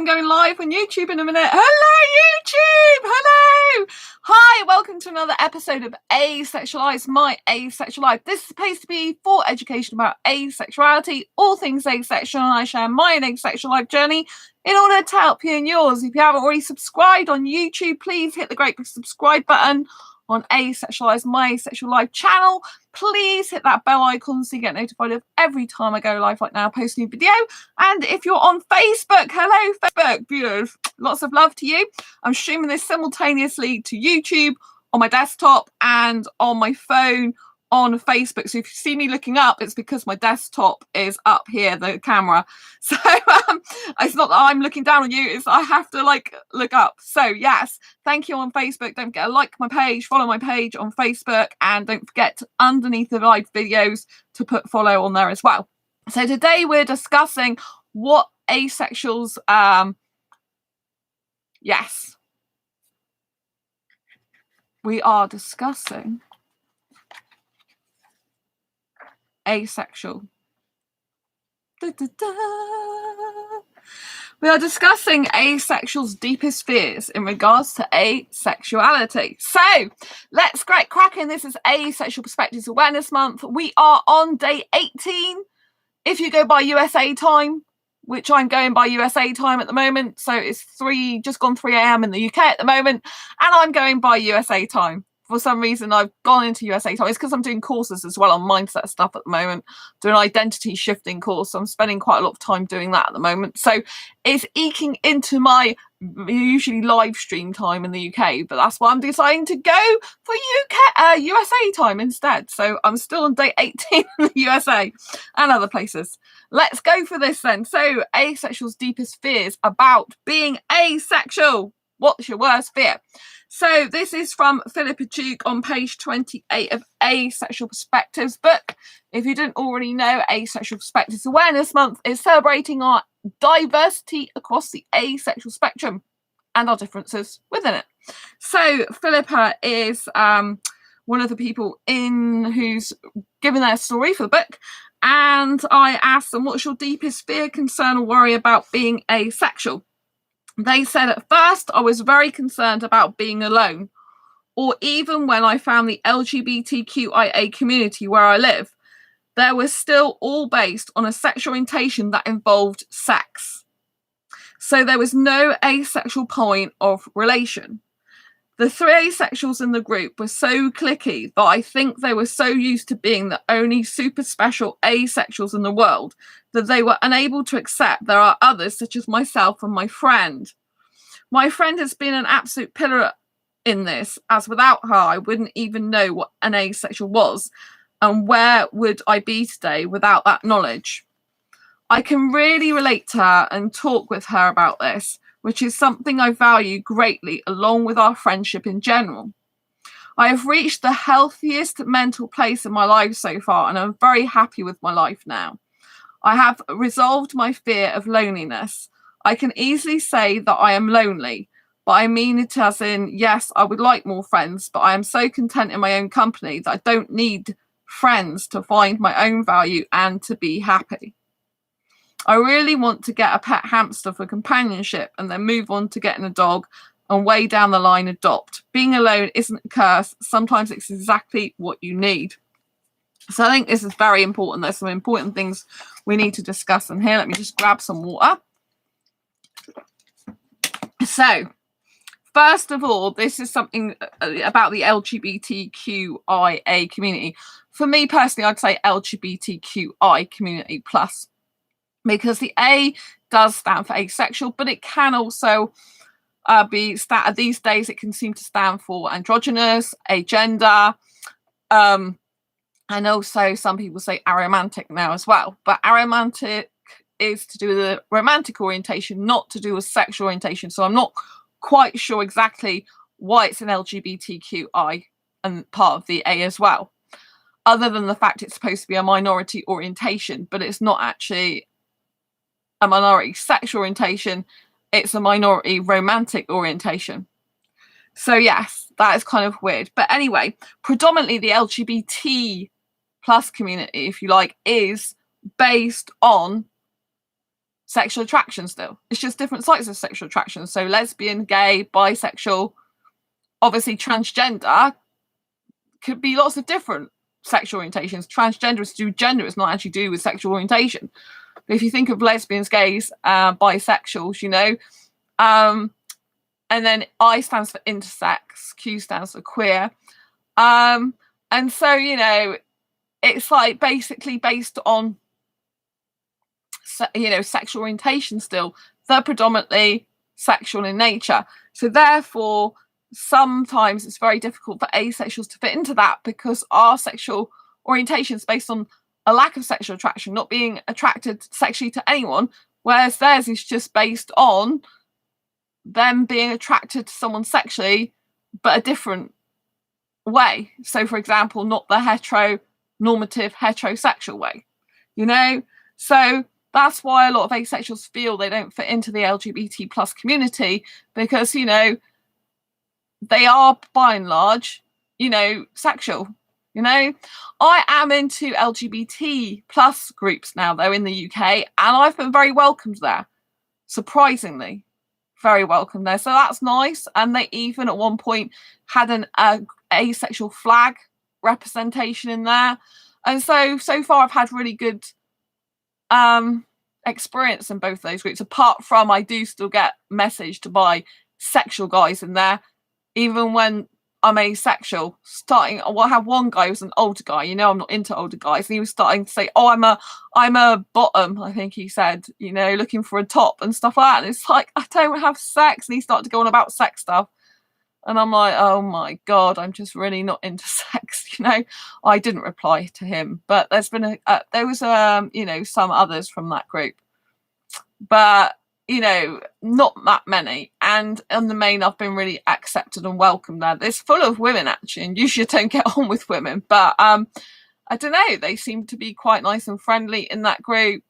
I'm going live on YouTube in a minute. Hello, YouTube! Hello! Hi, welcome to another episode of Asexualise, my asexual life. This is supposed to be for education about asexuality, all things asexual, and I share my own asexual life journey in order to help you in yours. If you haven't already subscribed on YouTube, please hit the great big subscribe button on Asexualise, my asexual life channel. Please hit that bell icon so you get notified of every time I go live like now, post a new video. And if you're on Facebook, hello Facebook viewers, lots of love to you. I'm streaming this simultaneously to YouTube on my desktop and on my phone on Facebook. So if you see me looking up, it's because my desktop is up here, the camera. So it's not that I'm looking down on you, it's I have to look up. So yes, thank you on Facebook. Don't forget to like my page, follow my page on Facebook, and don't forget underneath the live videos to put follow on there as well. So today we're discussing what asexuals, yes, we are discussing asexual. Da, da, da. We are discussing asexuals' deepest fears in regards to asexuality. So let's get cracking. This is Asexual Perspectives Awareness Month. We are on day 18. If you go by USA time, which I'm going by USA time at the moment, so it's just gone 3 a.m. in the UK at the moment, and I'm going by USA time. For some reason, I've gone into USA time. It's because I'm doing courses as well on mindset stuff at the moment, doing an identity shifting course. So I'm spending quite a lot of time doing that at the moment. So it's eking into my usually live stream time in the UK, but that's why I'm deciding to go for USA time instead. So I'm still on day 18 in the USA and other places. Let's go for this then. So asexual's deepest fears about being asexual. What's your worst fear? So this is from Philippa Duke on page 28 of Asexual Perspectives book. If you didn't already know, Asexual Perspectives Awareness Month is celebrating our diversity across the asexual spectrum and our differences within it. So Philippa is one of the people who's given their story for the book, and I asked them, what's your deepest fear, concern or worry about being asexual? They said, at first, I was very concerned about being alone, or even when I found the LGBTQIA community where I live, there was still all based on a sexual orientation that involved sex. So there was no asexual point of relation. The 3 asexuals in the group were so cliquey that I think they were so used to being the only super special asexuals in the world that they were unable to accept there are others, such as myself and my friend. My friend has been an absolute pillar in this, as without her I wouldn't even know what an asexual was, and where would I be today without that knowledge? I can really relate to her and talk with her about this, which is something I value greatly along with our friendship in general. I have reached the healthiest mental place in my life so far, and I'm very happy with my life now. I have resolved my fear of loneliness. I can easily say that I am lonely, but I mean it as in, yes, I would like more friends, but I am so content in my own company that I don't need friends to find my own value and to be happy. I really want to get a pet hamster for companionship and then move on to getting a dog and way down the line adopt. Being alone isn't a curse. Sometimes it's exactly what you need. So I think this is very important. There's some important things we need to discuss in here. Let me just grab some water. So first of all, this is something about the LGBTQIA community. For me personally, I'd say LGBTQI community plus, because the A does stand for asexual, but it can also these days it can seem to stand for androgynous, agender, and also some people say aromantic now as well. But aromantic is to do with a romantic orientation, not to do with sexual orientation. So I'm not quite sure exactly why it's an LGBTQI and part of the A as well, other than the fact it's supposed to be a minority orientation, but it's not actually a minority sexual orientation, it's a minority romantic orientation. So yes, that is kind of weird. But anyway, predominantly the LGBT plus community, if you like, is based on sexual attraction still. It's just different types of sexual attraction. So lesbian, gay, bisexual, obviously transgender could be lots of different sexual orientations. Transgender is to do with gender, it's not actually to do with sexual orientation. But if you think of lesbians, gays, bisexuals, and then I stands for intersex, Q stands for queer. And so, it's like basically based on, sexual orientation still. They're predominantly sexual in nature. So therefore, sometimes it's very difficult for asexuals to fit into that because our sexual orientation is based on a lack of sexual attraction, not being attracted sexually to anyone, whereas theirs is just based on them being attracted to someone sexually, but a different way. So, for example, not the heteronormative heterosexual way, So that's why a lot of asexuals feel they don't fit into the LGBT plus community because, they are by and large, sexual. I am into LGBT plus groups now, though, in the UK, and I've been very welcomed there. Surprisingly, very welcome there. So that's nice. And they even at one point had an asexual flag representation in there. And so far I've had really good experience in both those groups, apart from I do still get messaged by sexual guys in there, even when I'm asexual. I have one guy who was an older guy, I'm not into older guys, and he was starting to say, oh, I'm a bottom, I think he said, looking for a top and stuff like that. And it's like, I don't have sex. And he started to go on about sex stuff. And I'm like, oh my God, I'm just really not into sex, I didn't reply to him, but there's been there was some others from that group, but not that many. And on the main, I've been really accepted and welcomed there. It's full of women, actually, and usually I don't get on with women, but I don't know, they seem to be quite nice and friendly in that group.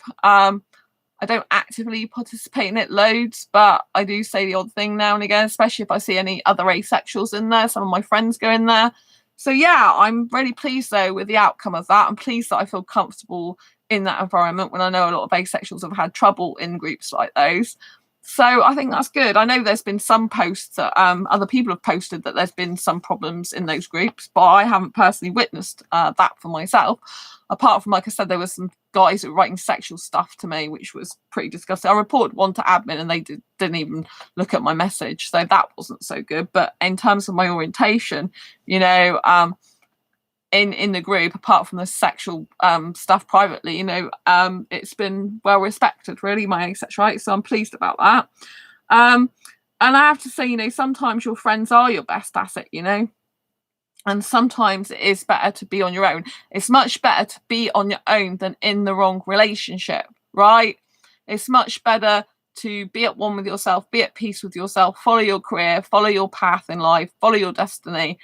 I don't actively participate in it loads, but I do say the odd thing now and again, especially if I see any other asexuals in there. Some of my friends go in there. So yeah, I'm really pleased though with the outcome of that. I'm pleased that I feel comfortable in that environment when I know a lot of asexuals have had trouble in groups like those. So I think that's good. I know there's been some posts that other people have posted that there's been some problems in those groups, but I haven't personally witnessed that for myself. Apart from, like I said, there were some guys that were writing sexual stuff to me, which was pretty disgusting. I reported one to admin and they didn't even look at my message. So that wasn't so good. But in terms of my orientation, in the group, apart from the sexual stuff privately, it's been well respected, really, my asexuality. So I'm pleased about that. And I have to say, sometimes your friends are your best asset, and sometimes it is better to be on your own. It's much better to be on your own than in the wrong relationship, right? It's much better to be at one with yourself, be at peace with yourself, follow your career, follow your path in life, follow your destiny.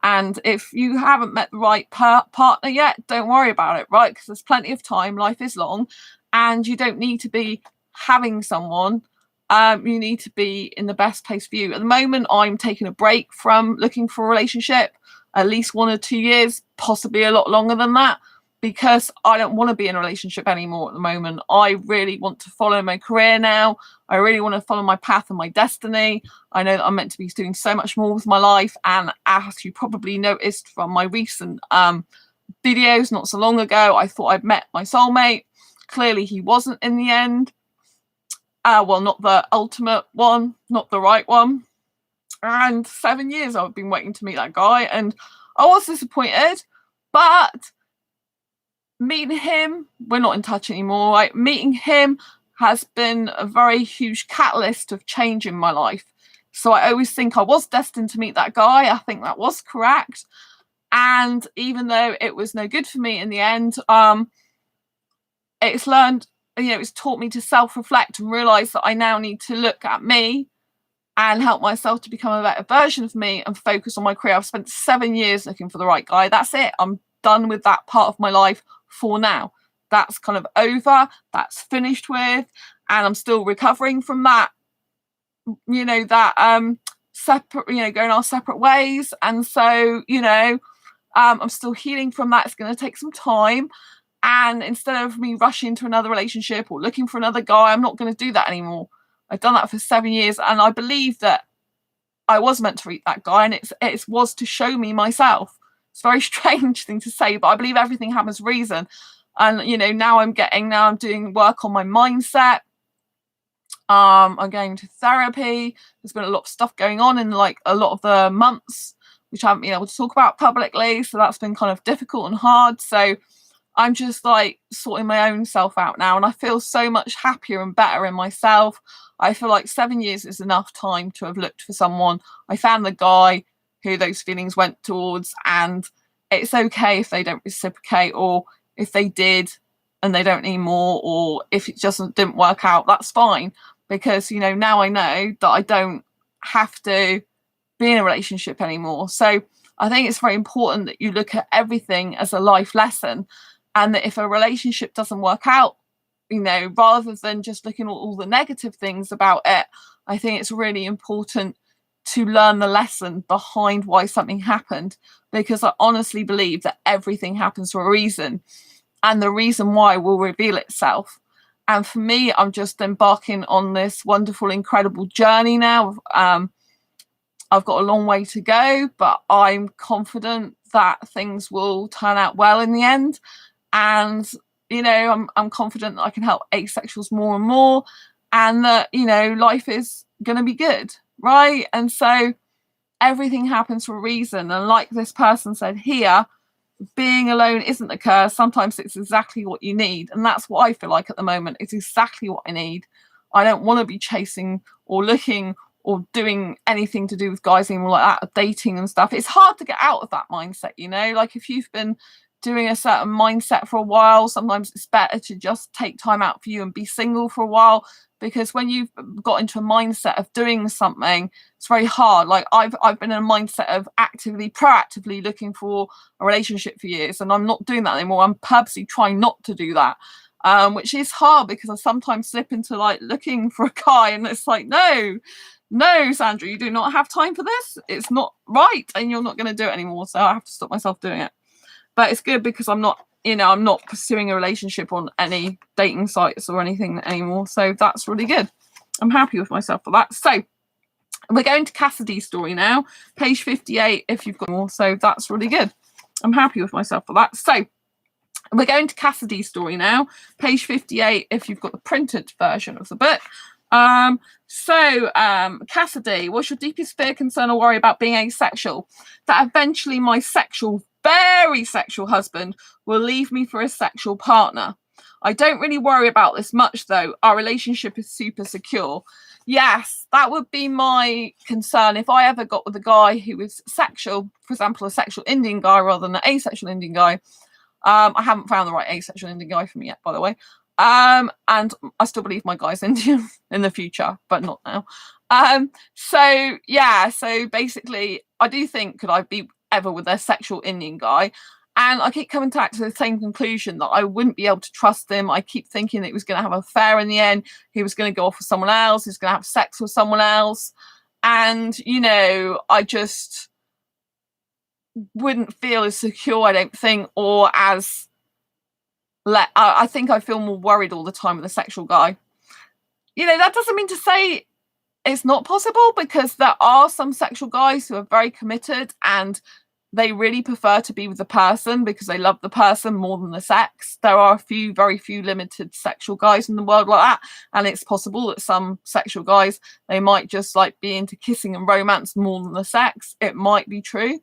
And if you haven't met the right partner yet, don't worry about it, right? Because there's plenty of time. Life is long, and you don't need to be having someone. You need to be in the best place for you. At the moment, I'm taking a break from looking for a relationship, at least 1 or 2 years, possibly a lot longer than that, because I don't want to be in a relationship anymore at the moment. I really want to follow my career now. I really want to follow my path and my destiny. I know that I'm meant to be doing so much more with my life. And as you probably noticed from my recent videos not so long ago, I thought I'd met my soulmate. Clearly he wasn't in the end. Well, not the ultimate one, not the right one. And 7 years I've been waiting to meet that guy, and I was disappointed, but meeting him, we're not in touch anymore. Like, meeting him has been a very huge catalyst of change in my life. So I always think I was destined to meet that guy. I think that was correct. And even though it was no good for me in the end, it's taught me to self-reflect and realize that I now need to look at me and help myself to become a better version of me and focus on my career. I've spent 7 years looking for the right guy. That's it. I'm done with that part of my life for now. That's kind of over. That's finished with. And I'm still recovering from that, separate, going our separate ways. And so, I'm still healing from that. It's going to take some time. And instead of me rushing into another relationship or looking for another guy, I'm not going to do that anymore. I've done that for 7 years, and I believe that I was meant to meet that guy, and it was to show me myself. It's a very strange thing to say, but I believe everything happens for a reason. And now I'm doing work on my mindset. I'm going to therapy. There's been a lot of stuff going on in like a lot of the months which I haven't been able to talk about publicly, so that's been kind of difficult and hard. So I'm just like sorting my own self out now, and I feel so much happier and better in myself. I feel like 7 years is enough time to have looked for someone. I found the guy who those feelings went towards, and it's okay if they don't reciprocate, or if they did and they don't need more, or if it just didn't work out, that's fine. Because now I know that I don't have to be in a relationship anymore. So I think it's very important that you look at everything as a life lesson, and that if a relationship doesn't work out, rather than just looking at all the negative things about it, I think it's really important to learn the lesson behind why something happened, because I honestly believe that everything happens for a reason, and the reason why will reveal itself. And for me, I'm just embarking on this wonderful, incredible journey now. I've got a long way to go, but I'm confident that things will turn out well in the end. And, I'm confident that I can help asexuals more and more, and that, life is going to be good, right? And so everything happens for a reason. And like this person said here, being alone isn't a curse. Sometimes it's exactly what you need. And that's what I feel like at the moment. It's exactly what I need. I don't want to be chasing or looking or doing anything to do with guys anymore like that, dating and stuff. It's hard to get out of that mindset, like if you've been doing a certain mindset for a while, sometimes it's better to just take time out for you and be single for a while, because when you've got into a mindset of doing something, it's very hard. Like I've been in a mindset of proactively looking for a relationship for years, and I'm not doing that anymore. I'm purposely trying not to do that, which is hard, because I sometimes slip into like looking for a guy, and it's like, no, Sandra, you do not have time for this. It's not right, and you're not going to do it anymore. So I have to stop myself doing it. But it's good, because I'm not pursuing a relationship on any dating sites or anything anymore. So that's really good. I'm happy with myself for that. So we're going to Cassidy's story now, page 58, if you've got more. So that's really good. I'm happy with myself for that. So we're going to Cassidy's story now, page 58, if you've got the printed version of the book. Cassidy, what's your deepest fear, concern, or worry about being asexual? That eventually my very sexual husband will leave me for a sexual partner. I don't really worry about this much, though. Our relationship is super secure. Yes, that would be my concern. If I ever got with a guy who was sexual, for example, a sexual Indian guy rather than an asexual Indian guy. I haven't found the right asexual Indian guy for me yet, by the way. And I still believe my guy's Indian in the future, but not now. So basically, I do think, could I be ever with a sexual Indian guy? And I keep coming back to the same conclusion, that I wouldn't be able to trust him. I keep thinking that he was going to have an affair in the end. He was going to go off with someone else. He was going to have sex with someone else. And, I just wouldn't feel as secure, I don't think, or as... I think I feel more worried all the time with a sexual guy. That doesn't mean to say it's not possible, because there are some sexual guys who are very committed, and they really prefer to be with the person because they love the person more than the sex. There are very few limited sexual guys in the world like that, and it's possible that some sexual guys, they might just like be into kissing and romance more than the sex. It might be true.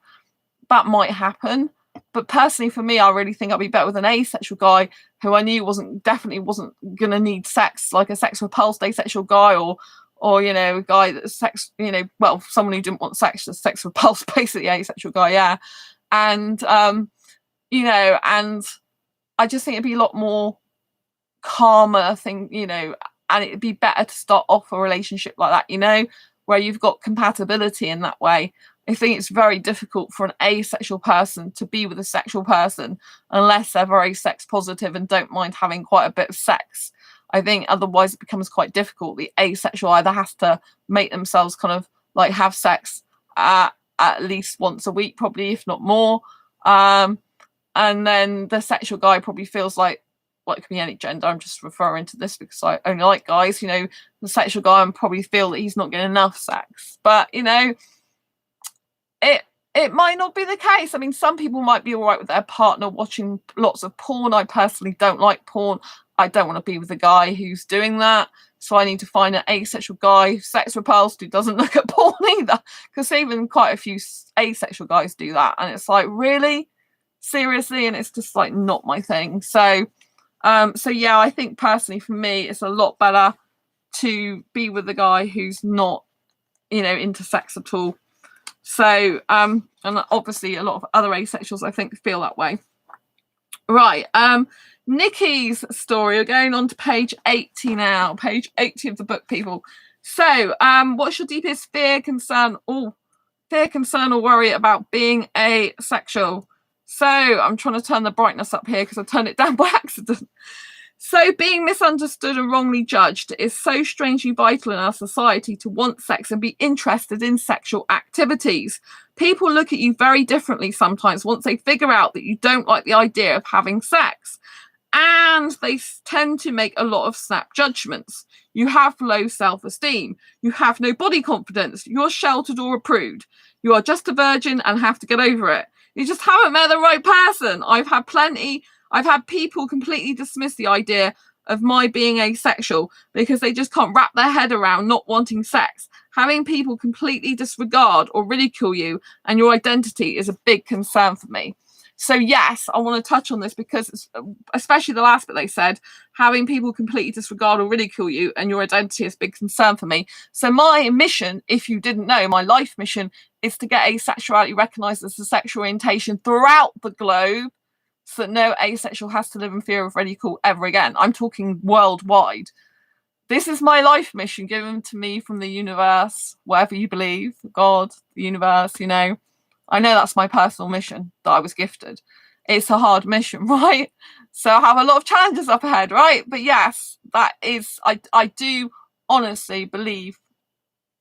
That might happen. But personally, for me, I really think I'd be better with an asexual guy who I knew definitely wasn't going to need sex, like a sex repulsed asexual guy, or a guy that's someone who didn't want sex, a sex repulsed, basically asexual guy, yeah. And and I just think it'd be a lot more calmer thing, and it'd be better to start off a relationship like that, where you've got compatibility in that way. I think it's very difficult for an asexual person to be with a sexual person unless they're very sex positive and don't mind having quite a bit of sex. I think otherwise it becomes quite difficult. The asexual either has to make themselves kind of like have sex at least once a week, probably, if not more. And then the sexual guy probably feels like, well, it could be any gender. I'm just referring to this because I only like guys. You know, the sexual guy and probably feel that he's not getting enough sex. But, you know, it might not be the case. I mean, some people might be all right with their partner watching lots of porn. I personally don't like porn. I don't want to be with a guy who's doing that. So I need to find an asexual guy who's sex repulsed, who doesn't look at porn either. Because even quite a few asexual guys do that. And it's like, really? Seriously? And it's just like not my thing. So yeah, I think personally for me, it's a lot better to be with a guy who's not, you know, into sex at all. So, and obviously a lot of other asexuals, I think, feel that way. Right. Nikki's story. We're going on to page 80 now. Page 80 of the book, people. So, what's your deepest fear, concern, or worry about being asexual? So, I'm trying to turn the brightness up here because I turned it down by accident. So being misunderstood and wrongly judged is so strangely vital in our society to want sex and be interested in sexual activities. People look at you very differently sometimes once they figure out that you don't like the idea of having sex. And they tend to make a lot of snap judgments. You have low self-esteem. You have no body confidence. You're sheltered or a prude. You are just a virgin and have to get over it. You just haven't met the right person. I've had people completely dismiss the idea of my being asexual because they just can't wrap their head around not wanting sex. Having people completely disregard or ridicule you and your identity is a big concern for me. So yes, I want to touch on this because it's, especially the last bit they said, having people completely disregard or ridicule you and your identity is a big concern for me. So my mission, if you didn't know, my life mission is to get asexuality recognised as a sexual orientation throughout the globe, so that no asexual has to live in fear of ridicule ever again. I'm talking worldwide. This is my life mission given to me from the universe, whatever you believe, God, the universe, you know. I know that's my personal mission that I was gifted. It's a hard mission, right? So I have a lot of challenges up ahead, right? But yes, that is, I do honestly believe,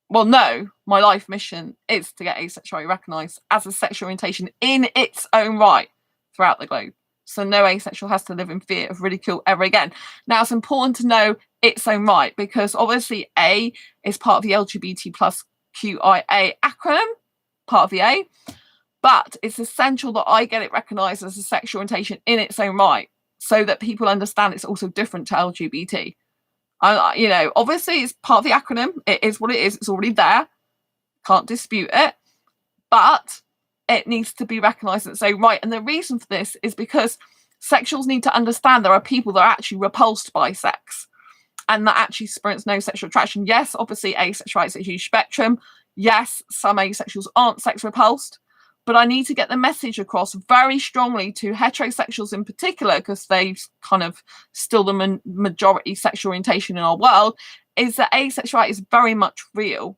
well, no, my life mission is to get asexuality recognised as a sexual orientation in its own right throughout the globe. So no asexual has to live in fear of ridicule ever again. Now, it's important to know its own right because obviously A is part of the LGBTQIA acronym, part of the A, but it's essential that I get it recognised as a sexual orientation in its own right so that people understand it's also different to LGBT. You know, obviously it's part of the acronym. It is what it is. It's already there. Can't dispute it. But it needs to be recognised and say, right. And the reason for this is because sexuals need to understand there are people that are actually repulsed by sex and that actually experience no sexual attraction. Yes, obviously asexuality is a huge spectrum. Yes, some asexuals aren't sex repulsed, but I need to get the message across very strongly to heterosexuals in particular, because they kind of still the majority sexual orientation in our world, is that asexuality is very much real.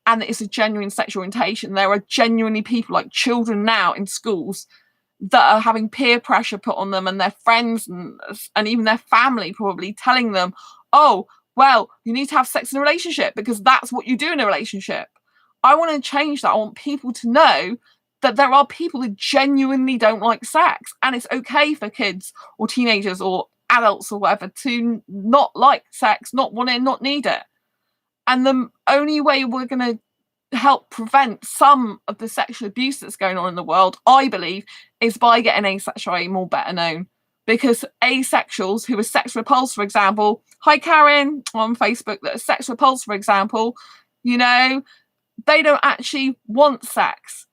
And it's a genuine sexual orientation. There are genuinely people like children now in schools that are having peer pressure put on them and their friends and even their family probably telling them, oh, well, you need to have sex in a relationship because that's what you do in a relationship. I want to change that. I want people to know that there are people that genuinely don't like sex and it's okay for kids or teenagers or adults or whatever to not like sex, not want it, not need it. And the only way we're going to help prevent some of the sexual abuse that's going on in the world, I believe, is by getting asexuality more better known. Because asexuals who are sex repulsed, for example, hi Karen on Facebook, that are sex repulsed, for example, you know, they don't actually want sex.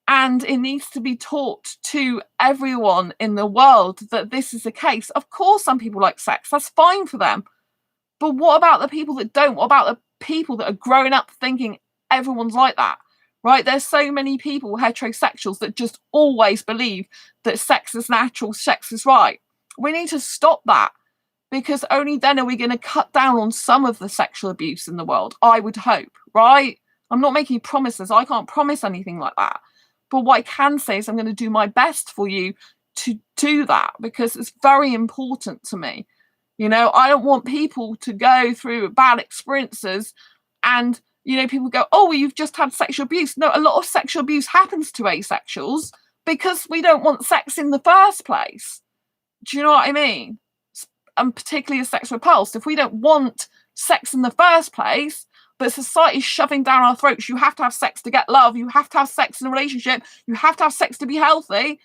And it needs to be taught to everyone in the world that this is the case. Of course, some people like sex. That's fine for them. But what about the people that don't? What about the people that are growing up thinking everyone's like that, right? There's so many people, heterosexuals, that just always believe that sex is natural, sex is right. We need to stop that because only then are we going to cut down on some of the sexual abuse in the world, I would hope, right? I'm not making promises. I can't promise anything like that. But what I can say is I'm going to do my best for you to do that because it's very important to me. You know, I don't want people to go through bad experiences and, you know, people go, oh, well, you've just had sexual abuse. No, a lot of sexual abuse happens to asexuals because we don't want sex in the first place. Do you know what I mean? And particularly as sex repulsed, if we don't want sex in the first place, but society's shoving down our throats, you have to have sex to get love, you have to have sex in a relationship, you have to have sex to be healthy.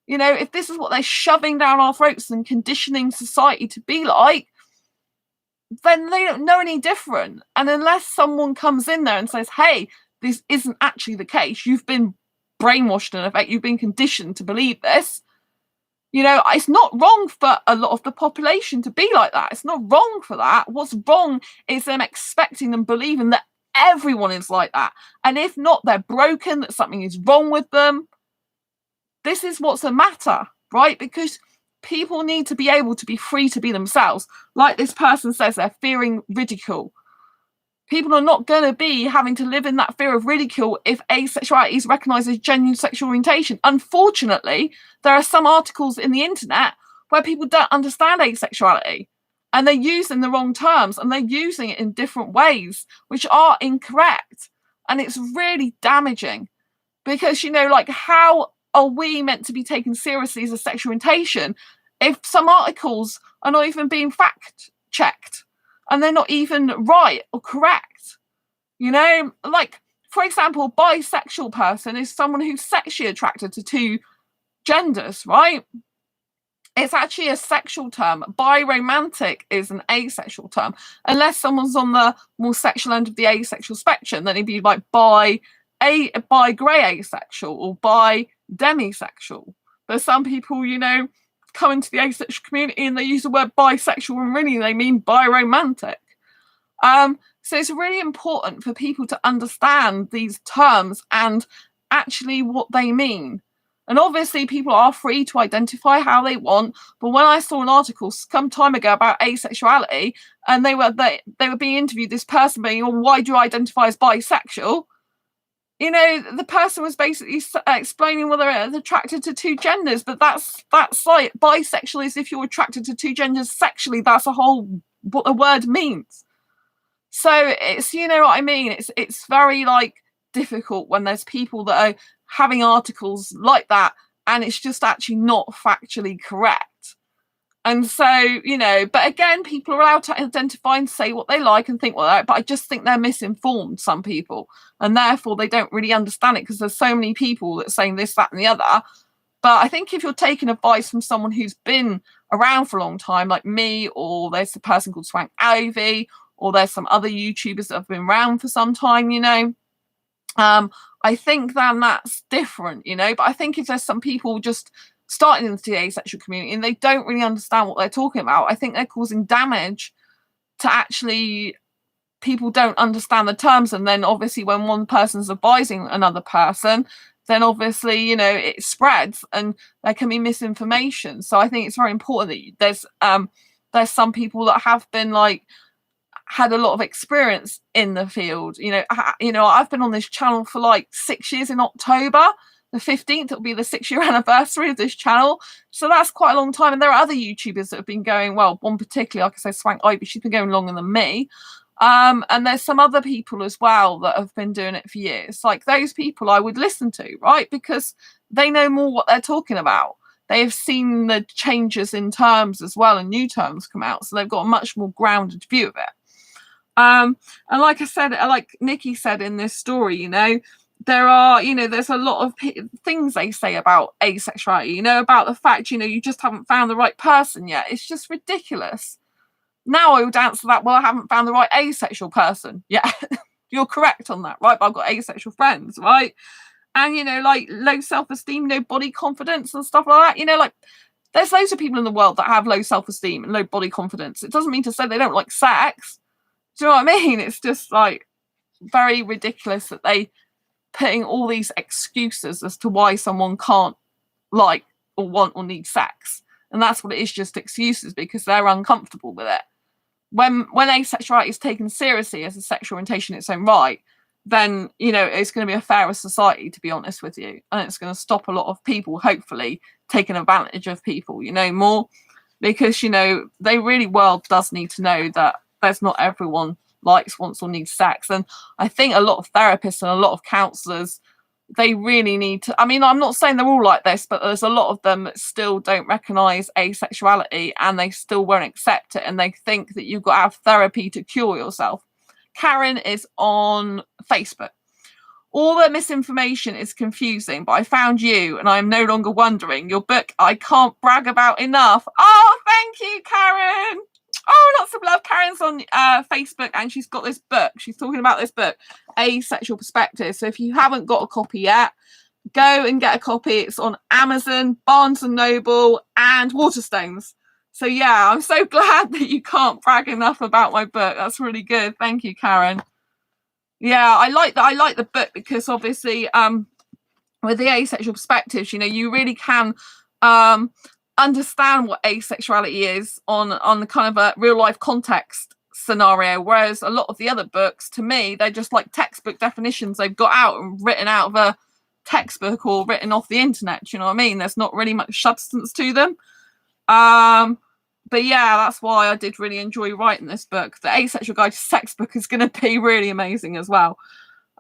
You know, if this is what they're shoving down our throats and conditioning society to be like, then they don't know any different. And unless someone comes in there and says, hey, this isn't actually the case, you've been brainwashed, in effect, you've been conditioned to believe this, you know, it's not wrong for a lot of the population to be like that. It's not wrong for that. What's wrong is them expecting and believing that everyone is like that. And if not, they're broken, that something is wrong with them. This is what's the matter, right? Because people need to be able to be free to be themselves. Like this person says, they're fearing ridicule. People are not going to be having to live in that fear of ridicule if asexuality is recognised as genuine sexual orientation. Unfortunately, there are some articles in the internet where people don't understand asexuality and they're using the wrong terms and they're using it in different ways, which are incorrect. And it's really damaging because, you know, like, how are we meant to be taken seriously as a sexual orientation if some articles are not even being fact checked? And they're not even right or correct. You know, like, for example, bisexual person is someone who's sexually attracted to two genders, right? It's actually a sexual term. Biromantic is an asexual term. Unless someone's on the more sexual end of the asexual spectrum, then it'd be like bi grey asexual or bi demisexual. But some people, you know, come into the asexual community and they use the word bisexual and really they mean biromantic. So it's really important for people to understand these terms and actually what they mean. And obviously people are free to identify how they want, but when I saw an article some time ago about asexuality and they were being interviewed, this person being, oh, why do you identify as bisexual? You know, the person was basically explaining whether they're attracted to two genders, but that's like, bisexual is if you're attracted to two genders sexually. That's what the word means. So it's, you know what I mean? It's very like difficult when there's people that are having articles like that and it's just actually not factually correct. And so, you know, but again, people are allowed to identify and say what they like and think what they like, but I just think they're misinformed, some people, and therefore they don't really understand it because there's so many people that are saying this, that, and the other. But I think if you're taking advice from someone who's been around for a long time, like me, or there's a person called Swank Ivy, or there's some other YouTubers that have been around for some time, you know, I think then that's different, you know. But I think if there's some people just starting into the asexual community and they don't really understand what they're talking about, I think they're causing damage to actually people don't understand the terms. And then obviously when one person's advising another person, then obviously, you know, it spreads and there can be misinformation. So I think it's very important that there's some people that have been like had a lot of experience in the field. You know, I've been on this channel for like 6 years. In October the 15th, it'll be the 6-year anniversary of this channel. So that's quite a long time. And there are other YouTubers that have been going, well, one particularly, like I say, Swank Ivy, she's been going longer than me. And there's some other people as well that have been doing it for years. Like those people I would listen to, right? Because they know more what they're talking about. They have seen the changes in terms as well and new terms come out. So they've got a much more grounded view of it. And like I said, like Nikki said in this story, you know, there are, you know, there's a lot of things they say about asexuality, you know, about the fact, you know, you just haven't found the right person yet. It's just ridiculous. Now I would answer that, well, I haven't found the right asexual person. Yeah, you're correct on that, right? But I've got asexual friends, right? And, you know, like low self-esteem, no body confidence and stuff like that. You know, like there's loads of people in the world that have low self-esteem and low body confidence. It doesn't mean to say they don't like sex. Do you know what I mean? It's just like very ridiculous that they putting all these excuses as to why someone can't like or want or need sex. And that's what it is, just excuses because they're uncomfortable with it. When asexuality is taken seriously as a sexual orientation in its own right, then, you know, it's going to be a fairer society, to be honest with you. And it's going to stop a lot of people, hopefully, taking advantage of people, you know, more. Because, you know, the really world does need to know that there's not everyone likes, wants, or needs sex. And I think a lot of therapists and a lot of counsellors they really need to, I mean, I'm not saying they're all like this, but there's a lot of them that still don't recognize asexuality, and they still won't accept it, and they think that you've got to have therapy to cure yourself. Karen is on Facebook. All the misinformation is confusing, but I found you and I'm no longer wondering. Your book I can't brag about enough. Oh, thank you, Karen. Oh, lots of love. Karen's on Facebook, and she's got this book. She's talking about this book, Asexual Perspective. So if you haven't got a copy yet, go and get a copy. It's on Amazon, Barnes and Noble, and Waterstones. So yeah, I'm so glad that you can't brag enough about my book. That's really good. Thank you, Karen. Yeah, I like that. I like the book because obviously, with the asexual perspectives, you know, you really can understand what asexuality is on the kind of a real life context scenario, whereas a lot of the other books, to me, they're just like textbook definitions they've got out and written out of a textbook or written off the internet. You know what I mean? There's not really much substance to them. But yeah, that's why I did really enjoy writing this book. The Asexual Guide to Sex book is going to be really amazing as well.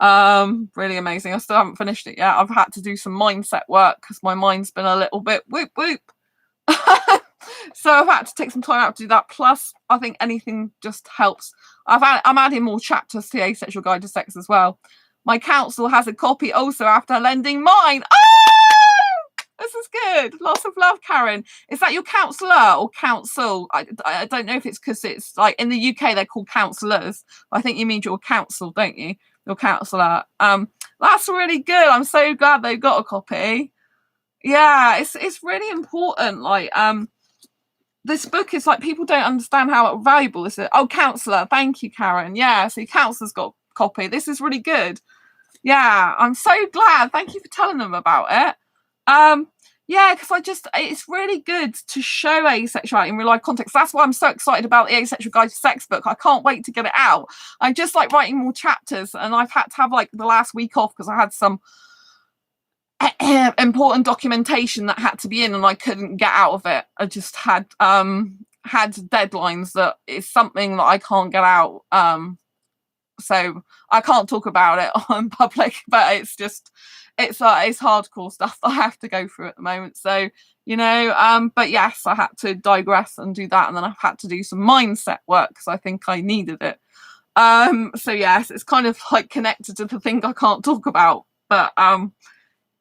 Really amazing. I still haven't finished it yet. I've had to do some mindset work because my mind's been a little bit whoop whoop. So I've had to take some time out to do that. Plus, I think anything just helps. I'm adding more chapters to the Asexual Guide to Sex as well. My counsel has a copy also after lending mine. Oh, this is good. Lots of love, Karen. Is that your counsellor or counsel? I don't know if it's because it's like in the UK they're called counsellors. I think you mean your counsel, don't you? Your counsellor. That's really good. I'm so glad they got a copy. Yeah, it's really important. Like this book is like, people don't understand how valuable this is. Oh, counsellor, thank you, Karen. Yeah, so your counsellor's got a copy. This is really good. Yeah, I'm so glad. Thank you for telling them about it. Yeah, because it's really good to show asexuality in real life context. That's why I'm so excited about the Asexual Guide to Sex book. I can't wait to get it out. I'm just like writing more chapters, and I've had to have like the last week off because I had some important documentation that had to be in and I couldn't get out of it. I just had deadlines that is something that I can't get out. So I can't talk about it on public, but it's hardcore stuff that I have to go through at the moment. So, you know, but yes, I had to digress and do that, and then I've had to do some mindset work because I think I needed it. So yes, it's kind of like connected to the thing I can't talk about, but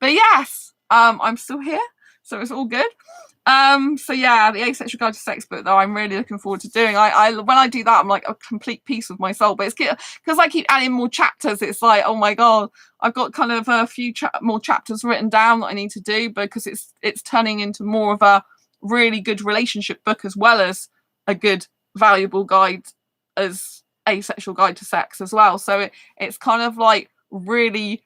yes, I'm still here, so it's all good. So yeah, the Asexual Guide to Sex book, though, I'm really looking forward to doing. I when I do that, I'm like a complete peace with my soul. But it's because I keep adding more chapters. It's like, oh my god, I've got kind of a few more chapters written down that I need to do, because it's turning into more of a really good relationship book as well as a good valuable guide as Asexual Guide to Sex as well. So it's kind of like really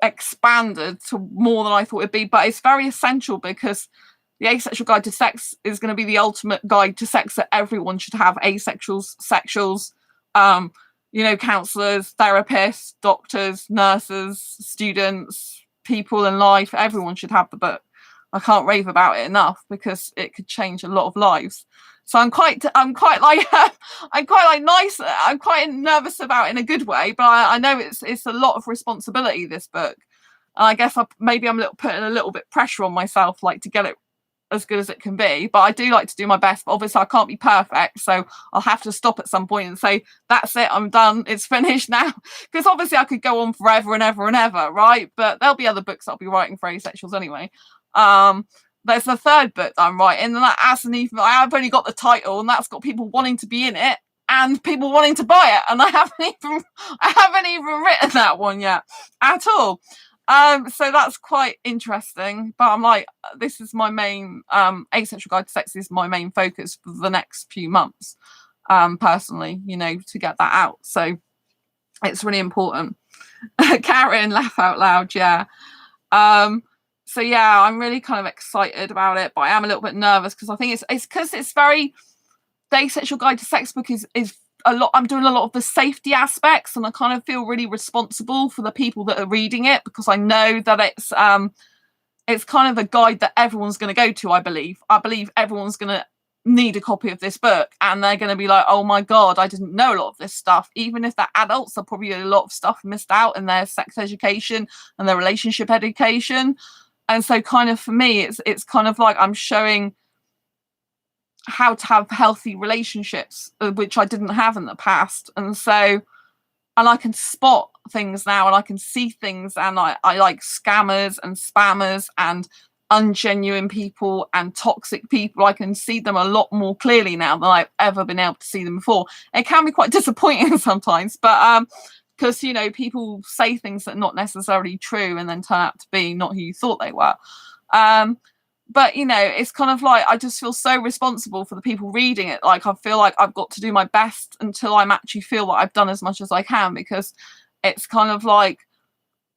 expanded to more than I thought it'd be, but it's very essential because the Asexual Guide to Sex is going to be the ultimate guide to sex that everyone should have. Asexuals, sexuals, you know, counsellors, therapists, doctors, nurses, students, people in life. Everyone should have the book. I can't rave about it enough because it could change a lot of lives. So I'm quite nervous about it in a good way, but I know it's a lot of responsibility, this book. And I guess maybe I'm putting a little bit pressure on myself, like to get it as good as it can be. But I do like to do my best. But obviously I can't be perfect, so I'll have to stop at some point and say, that's it, I'm done, it's finished now. Because obviously I could go on forever and ever and ever, right? But there'll be other books I'll be writing for asexuals anyway. There's the third book that I'm writing, and that hasn't even, I've only got the title, and that's got people wanting to be in it and people wanting to buy it, and I haven't even written that one yet at all. So that's quite interesting. But I'm like, this is my main Asexual Guide to Sex is my main focus for the next few months, personally, you know, to get that out. So it's really important. Karen, laugh out loud, yeah. So yeah, I'm really kind of excited about it, but I am a little bit nervous because I think it's because it's very, the Asexual Guide to Sex book is a lot. I'm doing a lot of the safety aspects, and I kind of feel really responsible for the people that are reading it, because I know that it's kind of a guide that everyone's going to go to. I believe everyone's going to need a copy of this book, and they're going to be like, oh my god, I didn't know a lot of this stuff. Even if they're adults, are probably a lot of stuff missed out in their sex education and their relationship education. And so kind of for me, it's kind of like I'm showing how to have healthy relationships, which I didn't have in the past. And so, and I can spot things now, and I can see things, and I like scammers and spammers and ungenuine people and toxic people. I can see them a lot more clearly now than I've ever been able to see them before. It can be quite disappointing sometimes, but because you know, people say things that are not necessarily true and then turn out to be not who you thought they were. But you know, it's kind of like I just feel so responsible for the people reading it. Like I feel like I've got to do my best until I'm actually feel that I've done as much as I can, because it's kind of like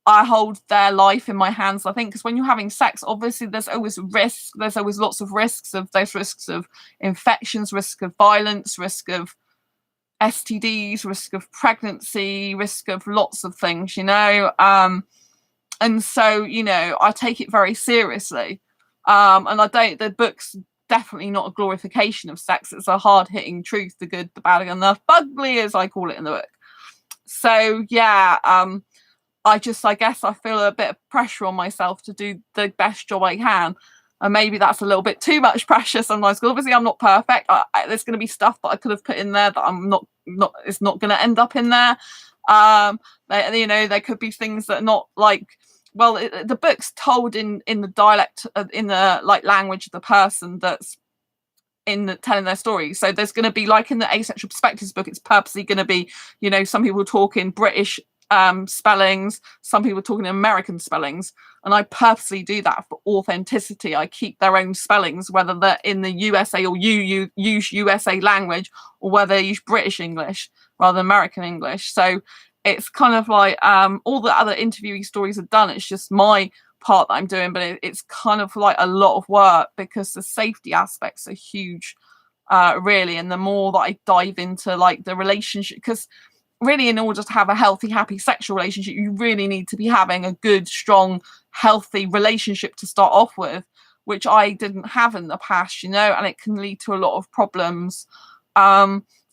I hold their life in my hands, I think, because when you're having sex, obviously there's always risks. There's always lots of risks of those risks of infections, risk of violence, risk of STDs, risk of pregnancy, risk of lots of things, you know. And so, you know, I take it very seriously. And the book's definitely not a glorification of sex. It's a hard-hitting truth, the good, the bad, and the ugly, as I call it in the book. So, yeah, I guess I feel a bit of pressure on myself to do the best job I can. And maybe that's a little bit too much pressure sometimes, because obviously I'm not perfect. There's going to be stuff that I could have put in there that I'm not it's not going to end up in there. You know, there could be things that are not like, well, the book's told in the dialect, in the like language of the person that's telling their story. So there's going to be, like in the Asexual Perspectives book, it's purposely going to be, you know, some people talk in British spellings, some people talking American spellings, and I purposely do that for authenticity. I keep their own spellings, whether they're in the USA or you use USA language, or whether they use British English rather than American English. So it's kind of like all the other interviewee stories are done. It's just my part that I'm doing, but it's kind of like a lot of work, because the safety aspects are huge, really. And the more that I dive into like the relationship, because really, in order to have a healthy, happy sexual relationship, you really need to be having a good, strong, healthy relationship to start off with, which I didn't have in the past, you know, and it can lead to a lot of problems.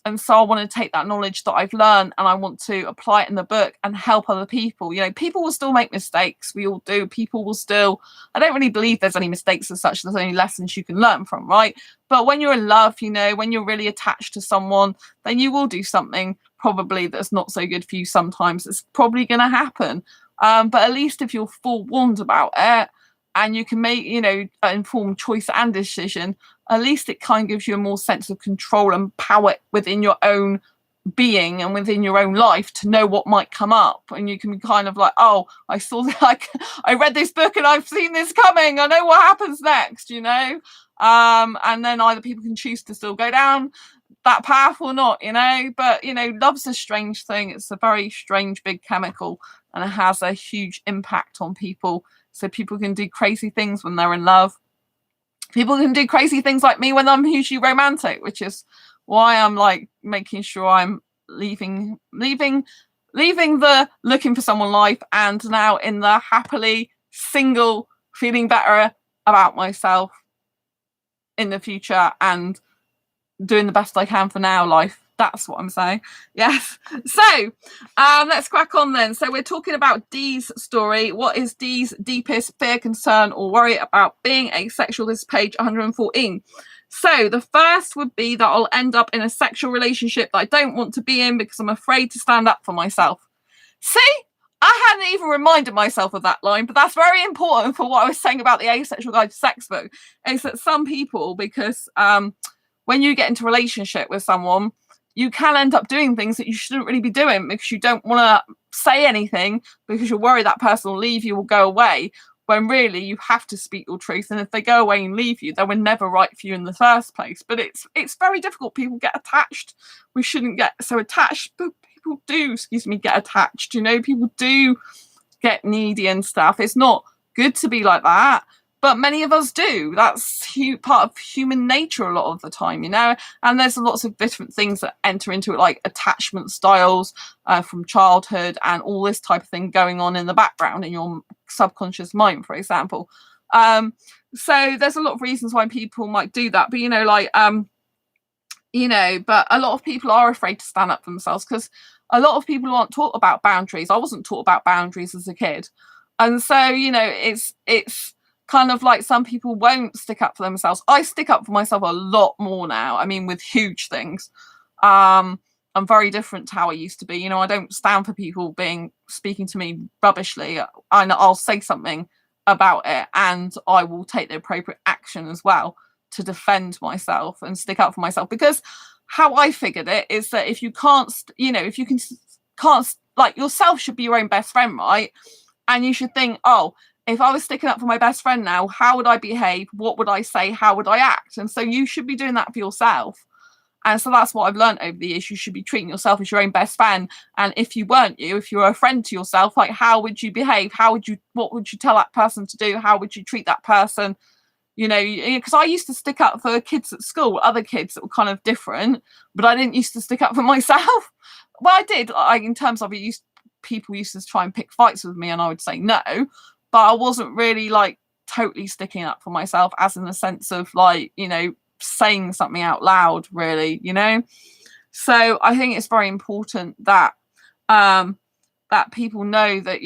And so I want to take that knowledge that I've learned, and I want to apply it in the book and help other people. You know, people will still make mistakes. We all do. People will still, I don't really believe there's any mistakes as such. There's only lessons you can learn from, right? But when you're in love, you know, when you're really attached to someone, then you will do something probably that's not so good for you sometimes. It's probably going to happen. But at least if you're forewarned about it, and you can make, you know, an informed choice and decision, at least it kind of gives you a more sense of control and power within your own being and within your own life to know what might come up. And you can be kind of like, oh, I saw like I read this book and I've seen this coming, I know what happens next, you know. And then either people can choose to still go down that path or not, you know. But you know, love's a strange thing. It's a very strange big chemical, and it has a huge impact on people. So people can do crazy things when they're in love. People can do crazy things like me when I'm hugely romantic, which is why I'm like making sure I'm leaving the looking for someone life, and now in the happily single, feeling better about myself in the future and doing the best I can for now life. That's what I'm saying. Yes. So let's crack on then. So we're talking about Dee's story. What is Dee's deepest fear, concern, or worry about being asexual? This is page 114. So the first would be that I'll end up in a sexual relationship that I don't want to be in because I'm afraid to stand up for myself. See? I hadn't even reminded myself of that line, but that's very important for what I was saying about the Asexual Guide to Sex book. Is that some people, because when you get into a relationship with someone, you can end up doing things that you shouldn't really be doing because you don't want to say anything because you're worried that person will leave you or go away, when really you have to speak your truth. And if they go away and leave you, they were never right for you in the first place. But it's very difficult. People get attached. We shouldn't get so attached, but people do, get attached. You know, people do get needy and stuff. It's not good to be like that. But many of us do. That's part of human nature a lot of the time, you know. And there's lots of different things that enter into it, like attachment styles from childhood and all this type of thing going on in the background in your subconscious mind, for example. So there's a lot of reasons why people might do that, but but a lot of people are afraid to stand up for themselves because a lot of people aren't taught about boundaries. I wasn't taught about boundaries as a kid. And so, it's kind of like some people won't stick up for themselves. I stick up for myself a lot more now. I mean, with huge things. I'm very different to how I used to be. I don't stand for people speaking to me rubbishly. I'll say something about it and I will take the appropriate action as well to defend myself and stick up for myself, because how I figured it is that if you can't, like, yourself should be your own best friend, right? And you should think, oh, if I was sticking up for my best friend now, how would I behave? What would I say? How would I act? And so you should be doing that for yourself. And so that's what I've learned over the years. You should be treating yourself as your own best friend. And if you weren't if you were a friend to yourself, like, how would you behave? What would you tell that person to do? How would you treat that person? Because I used to stick up for kids at school, other kids that were kind of different, but I didn't used to stick up for myself. Well, I did, in terms of people used to try and pick fights with me and I would say no, but I wasn't really like totally sticking up for myself, as in the sense of saying something out loud, really. So I think it's very important that that people know that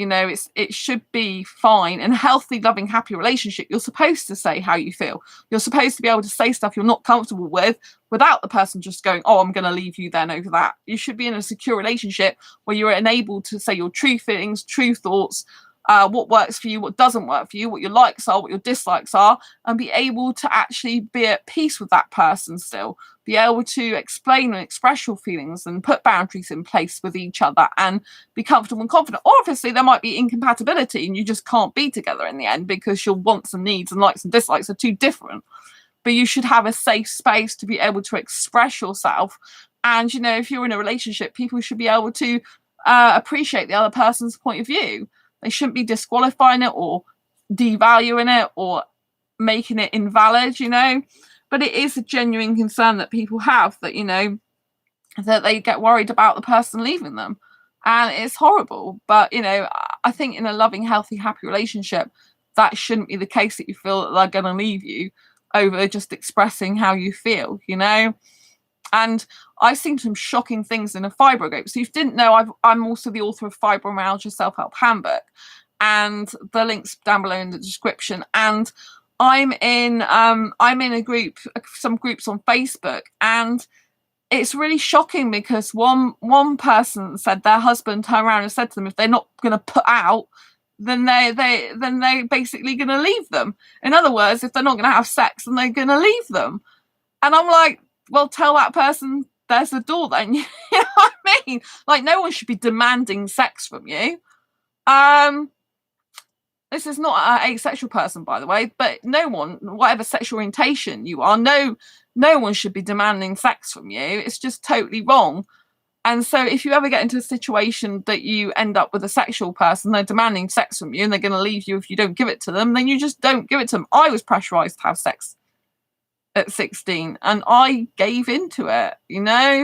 it should be fine. In a healthy, loving, happy relationship, you're supposed to say how you feel. You're supposed to be able to say stuff you're not comfortable with without the person just going, oh, I'm going to leave you then over that. You should be in a secure relationship where you're enabled to say your true feelings, true thoughts, what works for you, what doesn't work for you, what your likes are, what your dislikes are, and be able to actually be at peace with that person still. Be able to explain and express your feelings and put boundaries in place with each other and be comfortable and confident. Or obviously there might be incompatibility and you just can't be together in the end because your wants and needs and likes and dislikes are too different. But you should have a safe space to be able to express yourself. And, if you're in a relationship, people should be able to appreciate the other person's point of view. They shouldn't be disqualifying it or devaluing it or making it invalid, But it is a genuine concern that people have that, that they get worried about the person leaving them. And it's horrible. But, I think in a loving, healthy, happy relationship, that shouldn't be the case, that you feel that they're going to leave you over just expressing how you feel, And I've seen some shocking things in a fibro group. So if you didn't know, I'm also the author of Fibromyalgia Self-Help Handbook, and the link's down below in the description. And I'm in a group, some groups on Facebook, and it's really shocking because one person said their husband turned around and said to them, if they're not going to put out, then they're basically going to leave them. In other words, if they're not going to have sex, then they're going to leave them. And I'm like, well, tell that person there's the door then. You know what I mean? Like, no one should be demanding sex from you. This is not an asexual person, by the way, but no one, whatever sexual orientation you are, no one should be demanding sex from you. It's just totally wrong. And so if you ever get into a situation that you end up with a sexual person, they're demanding sex from you and they're going to leave you if you don't give it to them, then you just don't give it to them. I was pressurized to have sex at 16 and I gave into it,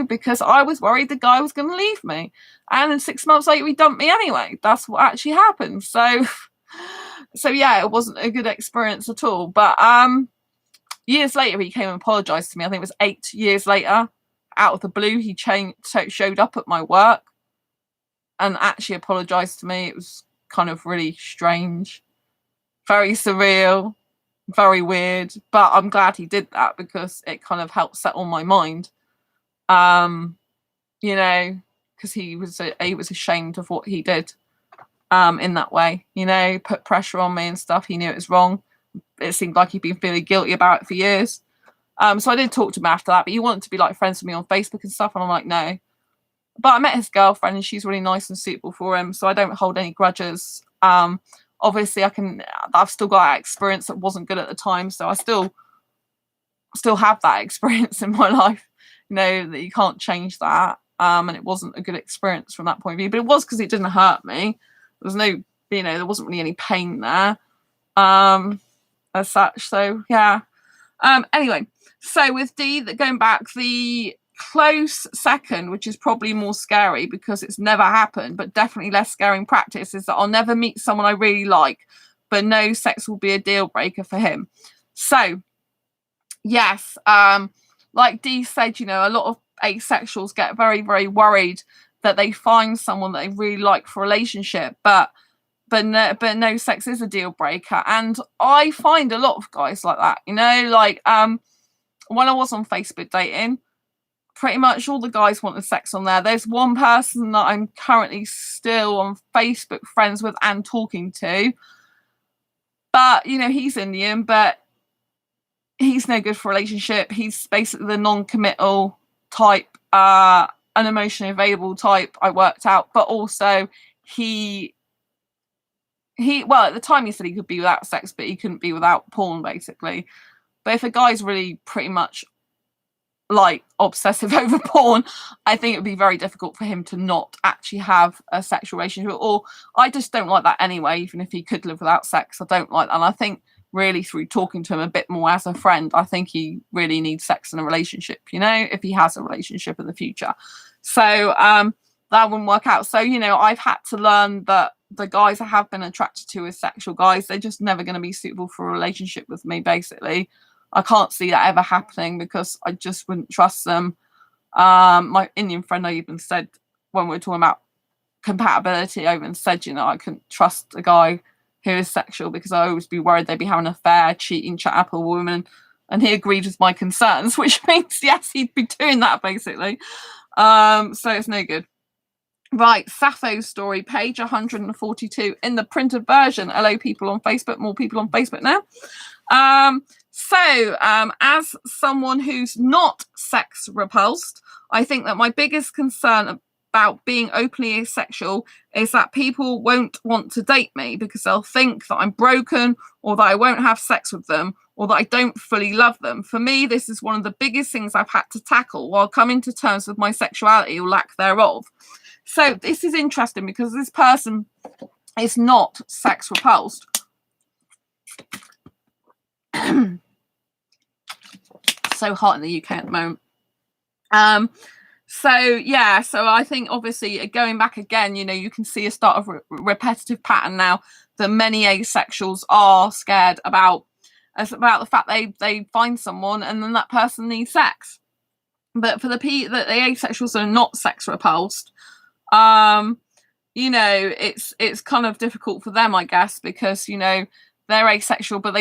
because I was worried the guy was going to leave me. And then 6 months later, he dumped me anyway. That's what actually happened. So yeah, it wasn't a good experience at all. But years later, he came and apologized to me. I think it was 8 years later. Out of the blue, he showed up at my work and actually apologized to me. It was kind of really strange, very surreal, very weird. But I'm glad he did that because it kind of helped settle my mind. Because he was ashamed of what he did in that way. Put pressure on me and stuff. He knew it was wrong. It seemed like he'd been feeling guilty about it for years. So I did talk to him after that, but he wanted to be like friends with me on Facebook and stuff, and I'm like, no. But I met his girlfriend and she's really nice and suitable for him, so I don't hold any grudges. Obviously I've still got that experience that wasn't good at the time, so I still have that experience in my life, that you can't change that. And it wasn't a good experience from that point of view, but it was because it didn't hurt me. There was no, there wasn't really any pain there, as such. So yeah. Anyway, so with D, going back, the close second, which is probably more scary because it's never happened, but definitely less scary in practice, is that I'll never meet someone I really like, but no sex will be a deal breaker for him. So yes, like Dee said, you know, a lot of asexuals get very, very worried that they find someone that they really like for a relationship, but no sex is a deal breaker. And I find a lot of guys like that, you know, like when I was on Facebook dating, pretty much all the guys wanted sex on there. There's one person that I'm currently still on Facebook friends with and talking to, but you know, he's Indian, but he's no good for a relationship. He's basically the non-committal type, unemotionally available type I worked out, but also he well, at the time he said he could be without sex, but he couldn't be without porn, basically. But if a guy's really pretty much like obsessive over porn, I think it would be very difficult for him to not actually have a sexual relationship. Or I just don't like that anyway, even if he could live without sex. I don't like that. And I think really through talking to him a bit more as a friend, I think he really needs sex in a relationship, you know, if he has a relationship in the future. So that wouldn't work out. So, you know, I've had to learn that the guys I have been attracted to as sexual guys, they're just never going to be suitable for a relationship with me, basically. I can't see that ever happening because I just wouldn't trust them. My Indian friend, I even said when we were talking about compatibility, I even said, you know, I couldn't trust a guy who is sexual because I always be worried they'd be having an affair, cheating, chat up a woman. And he agreed with my concerns, which means, yes, he'd be doing that, basically. So it's no good. Right, Sappho's story, page 142 in the printed version. Hello, people on Facebook, more people on Facebook now. As someone who's not sex repulsed, I think that my biggest concern about being openly asexual is that people won't want to date me because they'll think that I'm broken or that I won't have sex with them or that I don't fully love them. For me, this is one of the biggest things I've had to tackle while coming to terms with my sexuality or lack thereof. So this is interesting because this person is not sex repulsed. So hot in the UK at the moment. So I think obviously going back again, you know, you can see a start of repetitive pattern now that many asexuals are scared about. It's about the fact they find someone and then that person needs sex. But for the asexuals that are not sex repulsed, you know, it's kind of difficult for them, I guess, because, you know, they're asexual, but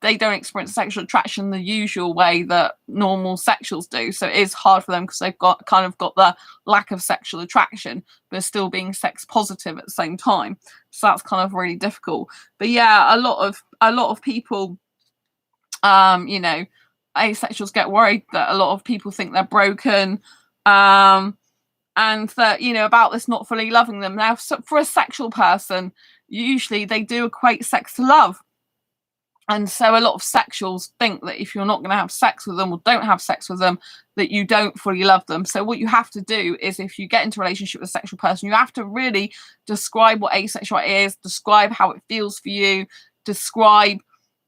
they don't experience sexual attraction the usual way that normal sexuals do. So it is hard for them because they've got the lack of sexual attraction, but still being sex positive at the same time. So that's kind of really difficult. But yeah, a lot of people, you know, asexuals get worried that a lot of people think they're broken, and that, you know, about this not fully loving them. Now, for a sexual person, usually they do equate sex to love. And so a lot of sexuals think that if you're not going to have sex with them or don't have sex with them, that you don't fully love them. So what you have to do is, if you get into a relationship with a sexual person, you have to really describe what asexuality is, describe how it feels for you, describe,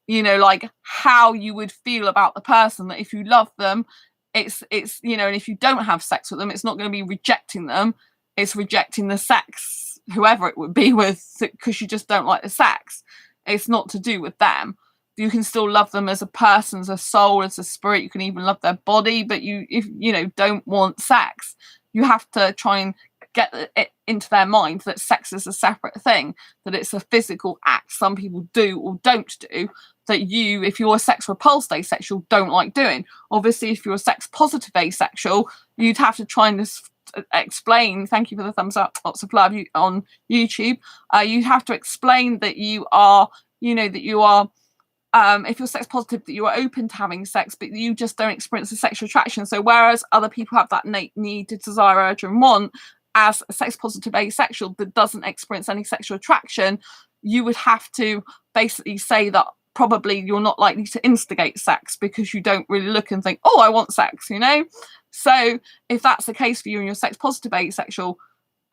you know, like how you would feel about the person, that if you love them, it's you know, and if you don't have sex with them, it's not going to be rejecting them, it's rejecting the sex, whoever it would be with, because you just don't like the sex. It's not to do with them. You can still love them as a person, as a soul, as a spirit. You can even love their body, but if you know, don't want sex, you have to try and get it into their mind that sex is a separate thing, that it's a physical act some people do or don't do, that you, if you're a sex repulsed asexual, don't like doing. Obviously, if you're a sex positive asexual, you'd have to try and explain, thank you for the thumbs up, lots of love on YouTube, you have to explain that you are, you know, that you are, if you're sex positive, that you are open to having sex, but you just don't experience a sexual attraction. So whereas other people have that innate need, desire, urge and want, as a sex positive asexual that doesn't experience any sexual attraction, you would have to basically say that probably you're not likely to instigate sex because you don't really look and think, oh, I want sex, you know. So if that's the case for you and you're sex positive asexual,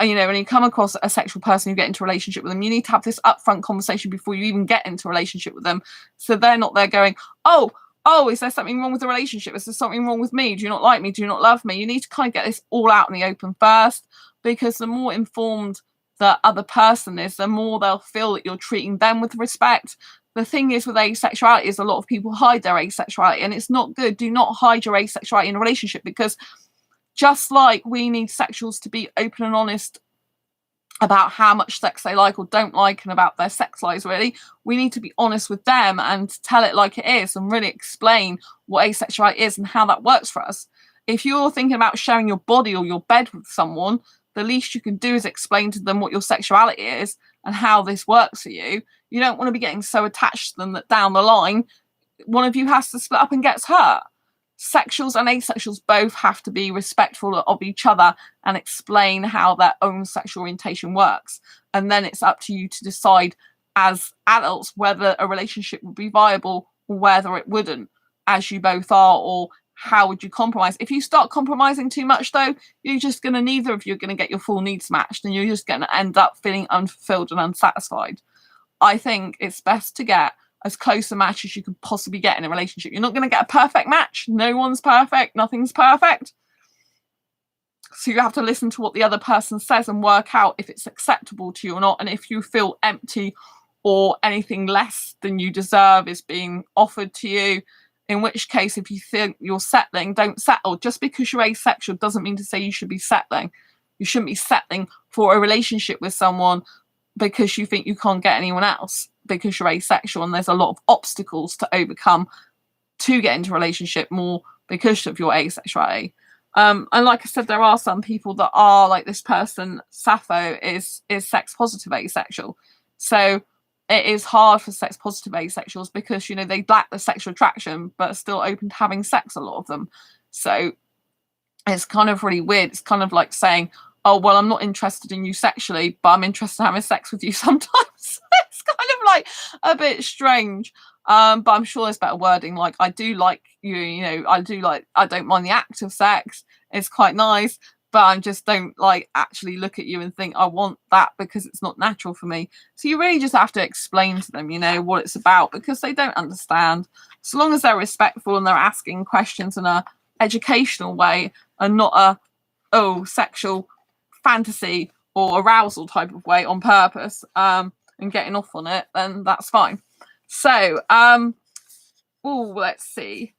you know, when you come across a sexual person, you get into a relationship with them, you need to have this upfront conversation before you even get into a relationship with them. So they're not there going, oh, is there something wrong with the relationship? Is there something wrong with me? Do you not like me? Do you not love me? You need to kind of get this all out in the open first, because the more informed the other person is, the more they'll feel that you're treating them with respect. The thing is with asexuality is a lot of people hide their asexuality, and it's not good. Do not hide your asexuality in a relationship, because just like we need sexuals to be open and honest about how much sex they like or don't like and about their sex lives, really, we need to be honest with them and tell it like it is and really explain what asexuality is and how that works for us. If you're thinking about sharing your body or your bed with someone, the least you can do is explain to them what your sexuality is and how this works for you. You don't want to be getting so attached to them that down the line, one of you has to split up and gets hurt. Sexuals and asexuals both have to be respectful of each other and explain how their own sexual orientation works. And then it's up to you to decide as adults whether a relationship would be viable or whether it wouldn't, as you both are, or how would you compromise. If you start compromising too much, though, you're just going to, neither of you are going to get your full needs matched, and you're just going to end up feeling unfulfilled and unsatisfied. I think it's best to get as close a match as you could possibly get in a relationship. You're not going to get a perfect match. No one's perfect. Nothing's perfect. So you have to listen to what the other person says and work out if it's acceptable to you or not. And if you feel empty or anything less than you deserve is being offered to you, in which case, if you think you're settling, don't settle. Just because you're asexual doesn't mean to say you should be settling. You shouldn't be settling for a relationship with someone because you think you can't get anyone else, because you're asexual, and there's a lot of obstacles to overcome to get into a relationship more because of your asexuality. And like I said, there are some people that are like this person, Sappho, is sex positive asexual. So it is hard for sex positive asexuals because, you know, they lack the sexual attraction but are still open to having sex, a lot of them. So it's kind of really weird. It's kind of like saying, oh, well, I'm not interested in you sexually, but I'm interested in having sex with you sometimes. It's kind of like a bit strange. But I'm sure there's better wording. Like, I do like you, you know, I don't mind the act of sex. It's quite nice, but I just don't like actually look at you and think I want that because it's not natural for me. So you really just have to explain to them, you know, what it's about, because they don't understand. So long as they're respectful and they're asking questions in a educational way and not a, sexual fantasy or arousal type of way on purpose, and getting off on it, then that's fine. So, let's see.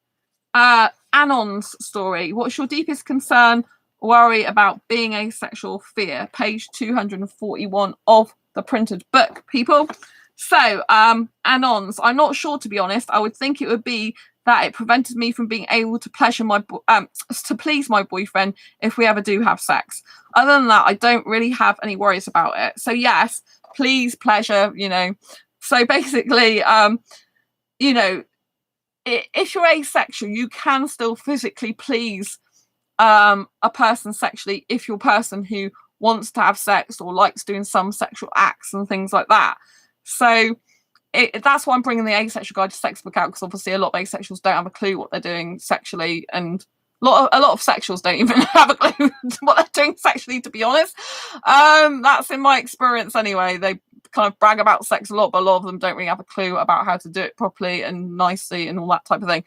Anon's story. What's your deepest concern, worry about being asexual, fear? Page 241 of the printed book, people. So, Anon's, I'm not sure, to be honest. I would think it would be that it prevented me from being able to to please my boyfriend if we ever do have sex. Other than that, I don't really have any worries about it. So yes, please, pleasure, you know. So basically, you know, if you're asexual, you can still physically please a person sexually if you're a person who wants to have sex or likes doing some sexual acts and things like that. So that's why I'm bringing the Asexual Guide to Sex book out, because obviously a lot of asexuals don't have a clue what they're doing sexually, and a lot of sexuals don't even have a clue what they're doing sexually, to be honest. That's in my experience anyway. They kind of brag about sex a lot, but a lot of them don't really have a clue about how to do it properly and nicely and all that type of thing.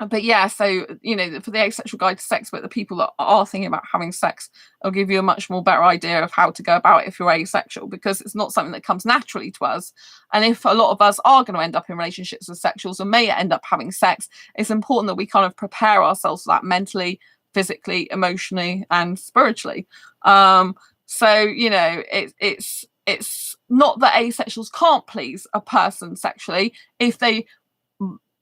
But yeah, so, you know, for the Asexual Guide to Sex book, the people that are thinking about having sex, will give you a much more better idea of how to go about it if you're asexual, because it's not something that comes naturally to us. And if a lot of us are going to end up in relationships with sexuals and may end up having sex, it's important that we kind of prepare ourselves for that mentally, physically, emotionally, and spiritually. So, you know, it's not that asexuals can't please a person sexually if they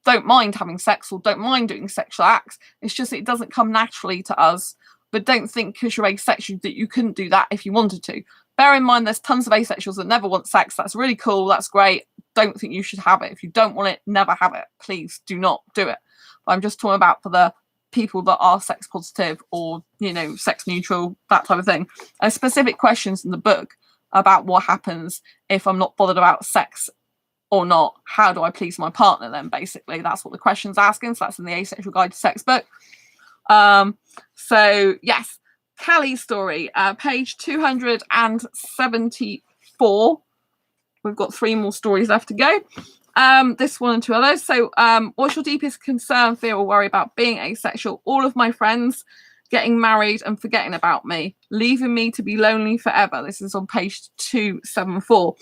don't mind having sex or don't mind doing sexual acts. It's just it doesn't come naturally to us. But don't think because you're asexual that you couldn't do that if you wanted to. Bear in mind there's tons of asexuals that never want sex. That's really cool. That's great. Don't think you should have it. If you don't want it, never have it. Please do not do it. But I'm just talking about for the people that are sex positive or, you know, sex neutral, that type of thing. There's specific questions in the book about what happens if I'm not bothered about sex or not. How do I please my partner then? Basically, that's what the question's asking. So that's in the Asexual Guide to Sex book. So yes, Callie's story, page 274. We've got 3 more stories left to go. This one and 2 others. So what's your deepest concern, fear, or worry about being asexual? All of my friends getting married and forgetting about me, leaving me to be lonely forever. This is on page 274.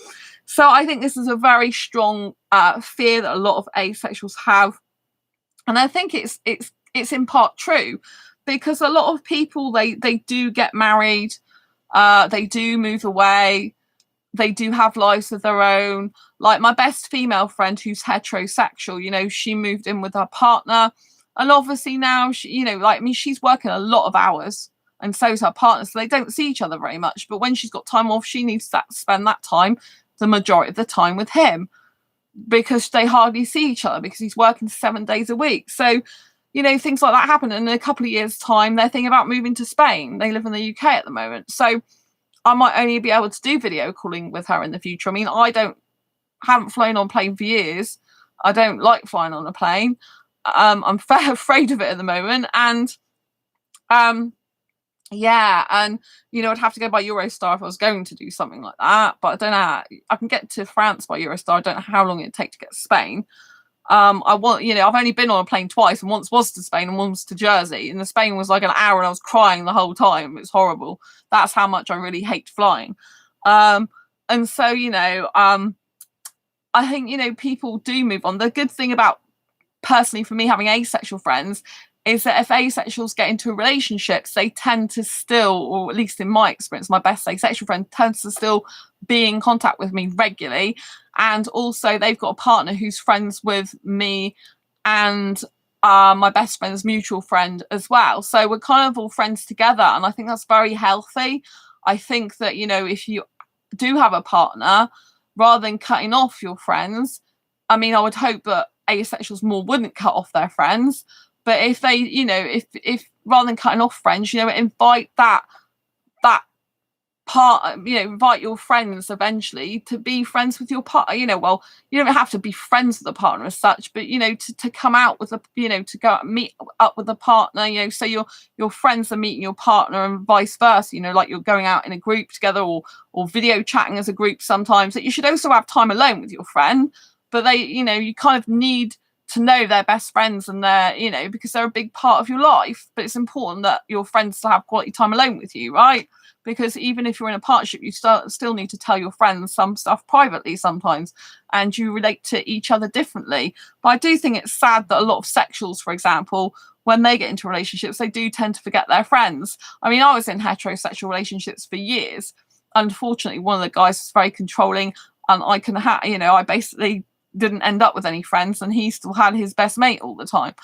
So I think this is a very strong fear that a lot of asexuals have, and I think it's in part true, because a lot of people they do get married, they do move away, they do have lives of their own. Like my best female friend who's heterosexual, you know, she moved in with her partner, and obviously now she, you know, like me, she's working a lot of hours, and so's her partner, so they don't see each other very much. But when she's got time off, she needs to spend that time, the majority of the time, with him, because they hardly see each other because he's working 7 days a week. So, you know, things like that happen. And in a couple of years' time, they're thinking about moving to Spain. They live in the UK at the moment. So I might only be able to do video calling with her in the future. I mean, haven't flown on a plane for years. I don't like flying on a plane. I'm afraid of it at the moment. And yeah, and you know, I'd have to go by Eurostar if I was going to do something like that. But I don't know. I can get to France by Eurostar. I don't know how long it'd take to get to Spain. I've only been on a plane twice, and once was to Spain and once to Jersey. And the Spain was like an hour, and I was crying the whole time. It was horrible. That's how much I really hate flying. And so, you know, I think, you know, people do move on. The good thing about, personally for me, having asexual friends is that if asexuals get into relationships, they tend to still, or at least in my experience, my best asexual friend tends to still be in contact with me regularly. And also they've got a partner who's friends with me and my best friend's mutual friend as well. So we're kind of all friends together. And I think that's very healthy. I think that, you know, if you do have a partner, rather than cutting off your friends, I mean, I would hope that asexuals more wouldn't cut off their friends. But if they, you know, if rather than cutting off friends, you know, invite that part, you know, invite your friends eventually to be friends with your partner. You know, well, you don't have to be friends with the partner as such, but you know, to come out with a, you know, to go meet up with a partner, you know, so your friends are meeting your partner and vice versa. You know, like you're going out in a group together, or video chatting as a group sometimes. That you should also have time alone with your friend, but they, you know, you kind of need to know their best friends, and they're, you know, because they're a big part of your life. But it's important that your friends still have quality time alone with you, right? Because even if you're in a partnership, you still need to tell your friends some stuff privately sometimes, and you relate to each other differently. But I do think it's sad that a lot of sexuals, for example, when they get into relationships, they do tend to forget their friends. I mean, I was in heterosexual relationships for years. Unfortunately, one of the guys was very controlling, and I basically didn't end up with any friends, and he still had his best mate all the time.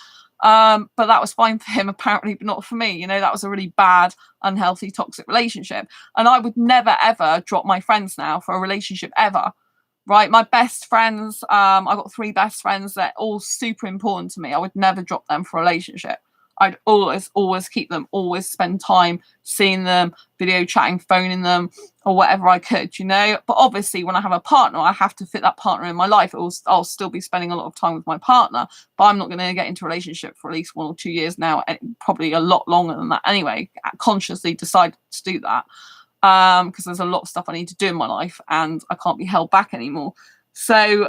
But that was fine for him, apparently, but not for me. You know, that was a really bad, unhealthy, toxic relationship. And I would never, ever drop my friends now for a relationship ever. Right? My best friends, I've got 3 best friends that are all super important to me. I would never drop them for a relationship. I'd always keep them, always spend time seeing them, video chatting, phoning them, or whatever I could, you know. But obviously, when I have a partner, I have to fit that partner in my life. I'll still be spending a lot of time with my partner, but I'm not going to get into a relationship for at least 1 or 2 years now, and probably a lot longer than that anyway. I consciously decided to do that because there's a lot of stuff I need to do in my life, and I can't be held back anymore. So,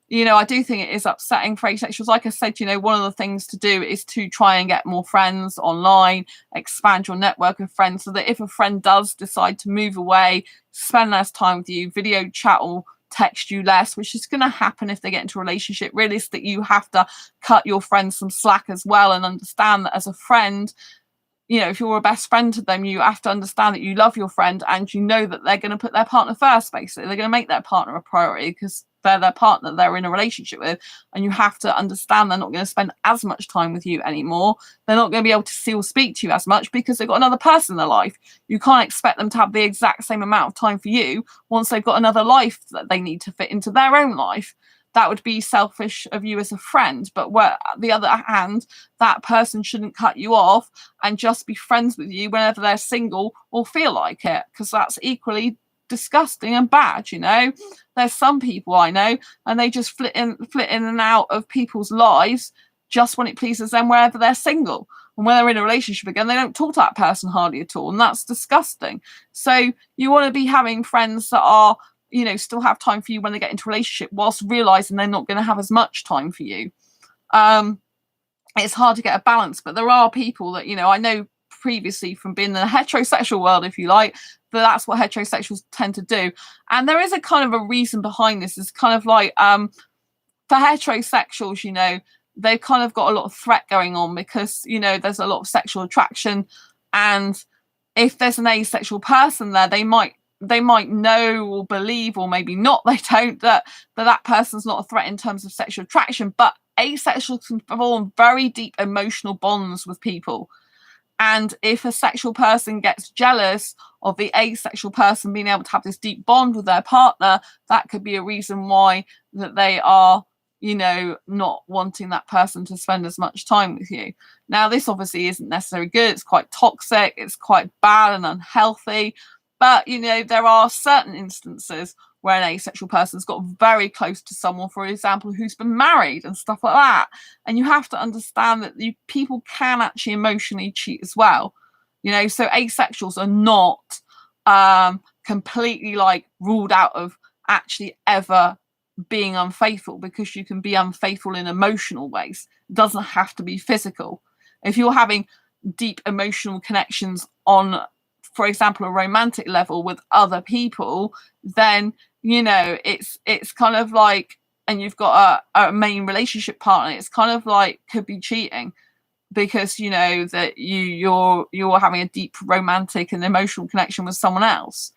you know, I do think it is upsetting for asexuals. Like I said, you know, one of the things to do is to try and get more friends online, expand your network of friends, so that if a friend does decide to move away, spend less time with you, video chat or text you less, which is going to happen if they get into a relationship. Realistically, you have to cut your friends some slack as well, and understand that as a friend, you know, if you're a best friend to them, you have to understand that you love your friend, and you know that they're going to put their partner first. Basically, they're going to make their partner a priority because they're their partner they're in a relationship with, and you have to understand they're not going to spend as much time with you anymore. They're not going to be able to see or speak to you as much because they've got another person in their life. You can't expect them to have the exact same amount of time for you once they've got another life that they need to fit into their own life. That would be selfish of you as a friend. But where, on the other hand, that person shouldn't cut you off and just be friends with you whenever they're single or feel like it, because that's equally disgusting and bad. You know, there's some people I know, and they just flit in and out of people's lives just when it pleases them, wherever they're single. And when they're in a relationship again, they don't talk to that person hardly at all, and that's disgusting. So you want to be having friends that are, you know, still have time for you when they get into a relationship, whilst realizing they're not going to have as much time for you. It's hard to get a balance, but there are people that, you know, I know previously from being in the heterosexual world, if you like, but that's what heterosexuals tend to do. And there is a kind of a reason behind this. It's kind of like for heterosexuals, you know, they've kind of got a lot of threat going on because, you know, there's a lot of sexual attraction, and if there's an asexual person there, they might know or believe, or maybe not, they don't, that person's not a threat in terms of sexual attraction. But asexuals can form very deep emotional bonds with people, and if a sexual person gets jealous of the asexual person being able to have this deep bond with their partner, that could be a reason why that they are, you know, not wanting that person to spend as much time with you. Now, this obviously isn't necessarily good. It's quite toxic. It's quite bad and unhealthy. But, you know, there are certain instances where an asexual person's got very close to someone, for example, who's been married and stuff like that. And you have to understand that people can actually emotionally cheat as well. You know, so asexuals are not completely like ruled out of actually ever being unfaithful, because you can be unfaithful in emotional ways. It doesn't have to be physical. If you're having deep emotional connections on, for example, a romantic level with other people, then, you know, it's kind of like, and you've got a main relationship partner, it's kind of like could be cheating, because, you know, that you're having a deep romantic and emotional connection with someone else.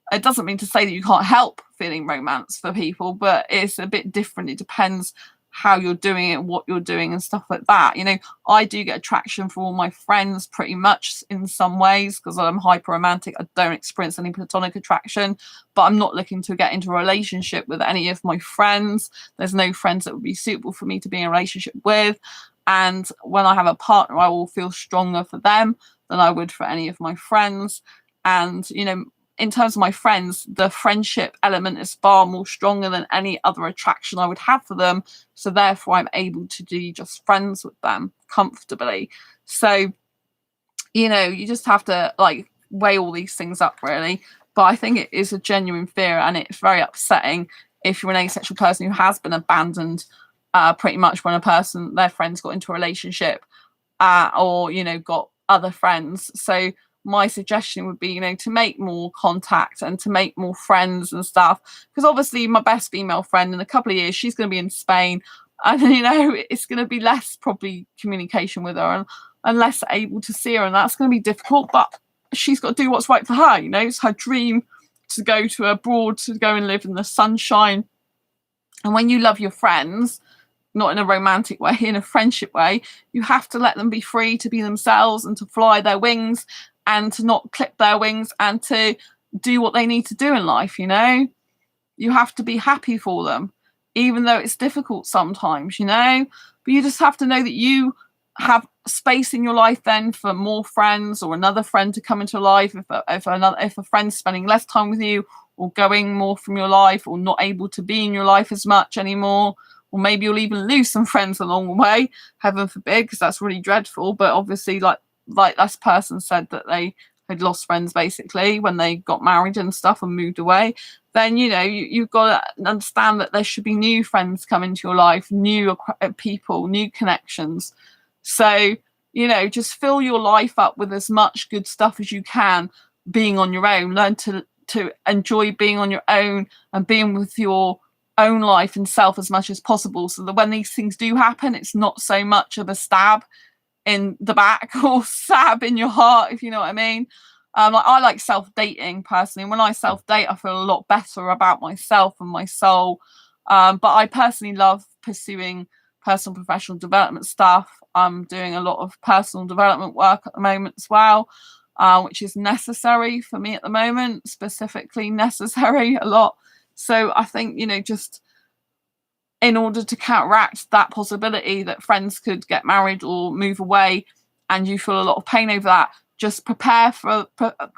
It doesn't mean to say that you can't help feeling romance for people, but it's a bit different. It depends how you're doing it, what you're doing and stuff like that. You know, I do get attraction for all my friends pretty much in some ways, because I'm hyper romantic. I don't experience any platonic attraction, but I'm not looking to get into a relationship with any of my friends. There's no friends that would be suitable for me to be in a relationship with. And when I have a partner, I will feel stronger for them than I would for any of my friends. And, you know, in terms of my friends, the friendship element is far more stronger than any other attraction I would have for them. So therefore, I'm able to be just friends with them comfortably. So, you know, you just have to like weigh all these things up, really. But I think it is a genuine fear, and it's very upsetting if you're an asexual person who has been abandoned pretty much when their friends got into a relationship or, you know, got other friends. So my suggestion would be, you know, to make more contact and to make more friends and stuff, because obviously my best female friend in a couple of years, she's going to be in Spain, and, you know, it's going to be less probably communication with her and less able to see her, and that's going to be difficult. But she's got to do what's right for her. You know, it's her dream to go to abroad, to go and live in the sunshine. And when you love your friends, not in a romantic way, in a friendship way, you have to let them be free to be themselves and to fly their wings and to not clip their wings and to do what they need to do in life. You know, you have to be happy for them, even though it's difficult sometimes, you know, but you just have to know that you have space in your life then for more friends, or another friend to come into life if a friend's spending less time with you, or going more from your life, or not able to be in your life as much anymore. Or maybe you'll even lose some friends along the way, heaven forbid, because that's really dreadful. But obviously, like this person said that they had lost friends basically when they got married and stuff and moved away, then, you know, you've got to understand that there should be new friends come into your life, new people, new connections. So, you know, just fill your life up with as much good stuff as you can being on your own. Learn to enjoy being on your own and being with your own life and self as much as possible, so that when these things do happen, it's not so much of a stab in the back or stab in your heart, if you know what I mean. I like self-dating personally. When I self-date, I feel a lot better about myself and my soul. But I personally love pursuing personal professional development stuff. I'm doing a lot of personal development work at the moment as well, which is necessary for me at the moment, specifically necessary a lot. So I think, you know, just in order to counteract that possibility that friends could get married or move away and you feel a lot of pain over that, just prepare for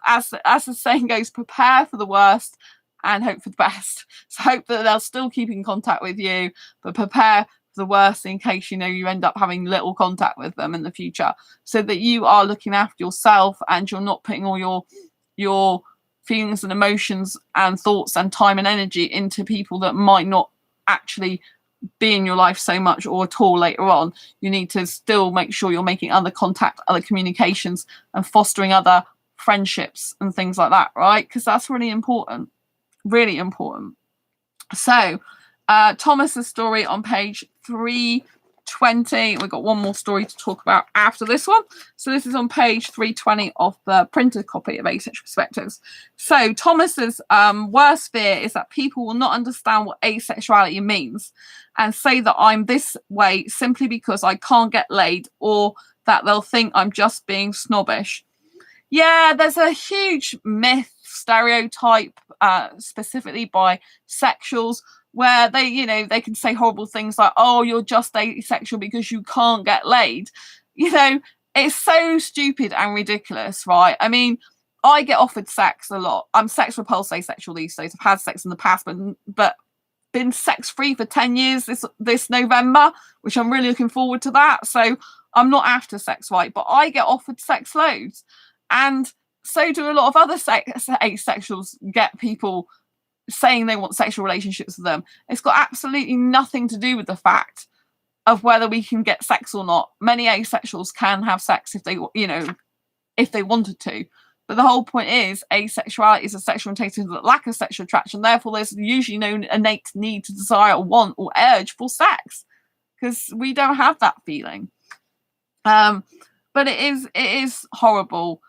as the saying goes, prepare for the worst and hope for the best. So hope that they'll still keep in contact with you, but prepare for the worst in case, you know, you end up having little contact with them in the future, so that you are looking after yourself and you're not putting all your feelings and emotions and thoughts and time and energy into people that might not actually be in your life so much or at all later on. You need to still make sure you're making other contact, other communications, and fostering other friendships and things like that, right? Because that's really important. Really important. So Thomas's story on page 320. We've got one more story to talk about after this one. So this is on page 320 of the printed copy of Asexual Perspectives. So Thomas's worst fear is that people will not understand what asexuality means and say that I'm this way simply because I can't get laid, or that they'll think I'm just being snobbish. Yeah, there's a huge myth, stereotype, specifically by sexuals, where they can say horrible things like, oh, you're just asexual because you can't get laid. It's so stupid and ridiculous, right? I mean, I get offered sex a lot. I'm sex repulsed asexual these days. I've had sex in the past, but been sex free for 10 years this November, which I'm really looking forward to that. So I'm not after sex, right? But I get offered sex loads. And so do a lot of other asexuals get people saying they want sexual relationships with them. It's got absolutely nothing to do with the fact of whether we can get sex or not. Many asexuals can have sex if they wanted to. But the whole point is asexuality is a sexual orientation that lack of sexual attraction. Therefore, there's usually no innate need to desire or want or urge for sex, because we don't have that feeling. But it is horrible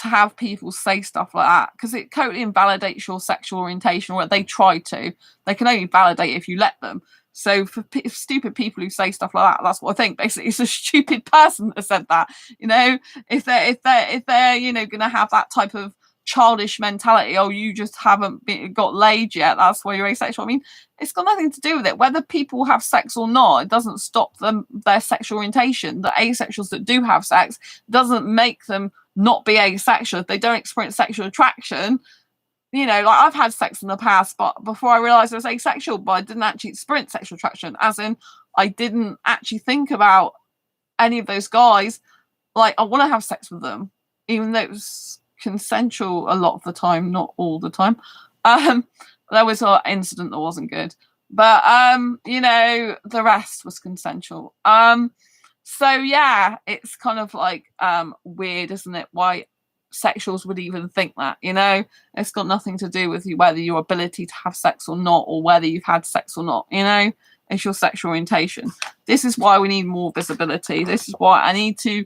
to have people say stuff like that, because it totally invalidates your sexual orientation, or they try to. They can only validate it if you let them. So for stupid people who say stuff like that, that's what I think. Basically, it's a stupid person that said that. If they're going to have that type of childish mentality, oh, you just haven't got laid yet, that's why you're asexual. I mean, it's got nothing to do with it. Whether people have sex or not, it doesn't stop their sexual orientation. The asexuals that do have sex doesn't make them not be asexual. If they don't experience sexual attraction, like I've had sex in the past, but before I realized I was asexual, but I didn't actually experience sexual attraction, as in I didn't actually think about any of those guys like I want to have sex with them, even though it was consensual a lot of the time, not all the time. There was an incident that wasn't good, but the rest was consensual. So yeah, it's kind of like weird, isn't it? Why sexuals would even think that, it's got nothing to do with whether your ability to have sex or not, or whether you've had sex or not. It's your sexual orientation. This is why we need more visibility. This is why I need to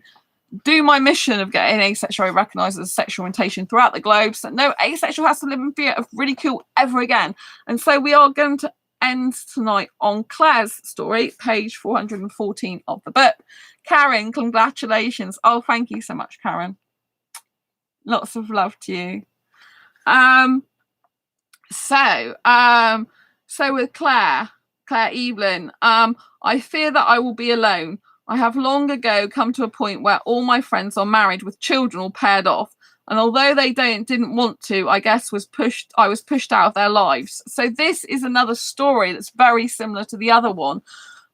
do my mission of getting asexuality recognised as a sexual orientation throughout the globe, so no asexual has to live in fear of ridicule ever again. And so we are going to end tonight on Claire's story, page 414 of the book. Karen, congratulations. Oh, thank you so much, Karen. Lots of love to you. So with Claire Evelyn, I fear that I will be alone. I have long ago come to a point where all my friends are married with children or paired off, and although they didn't want to, I guess I was pushed out of their lives. So this is another story that's very similar to the other one.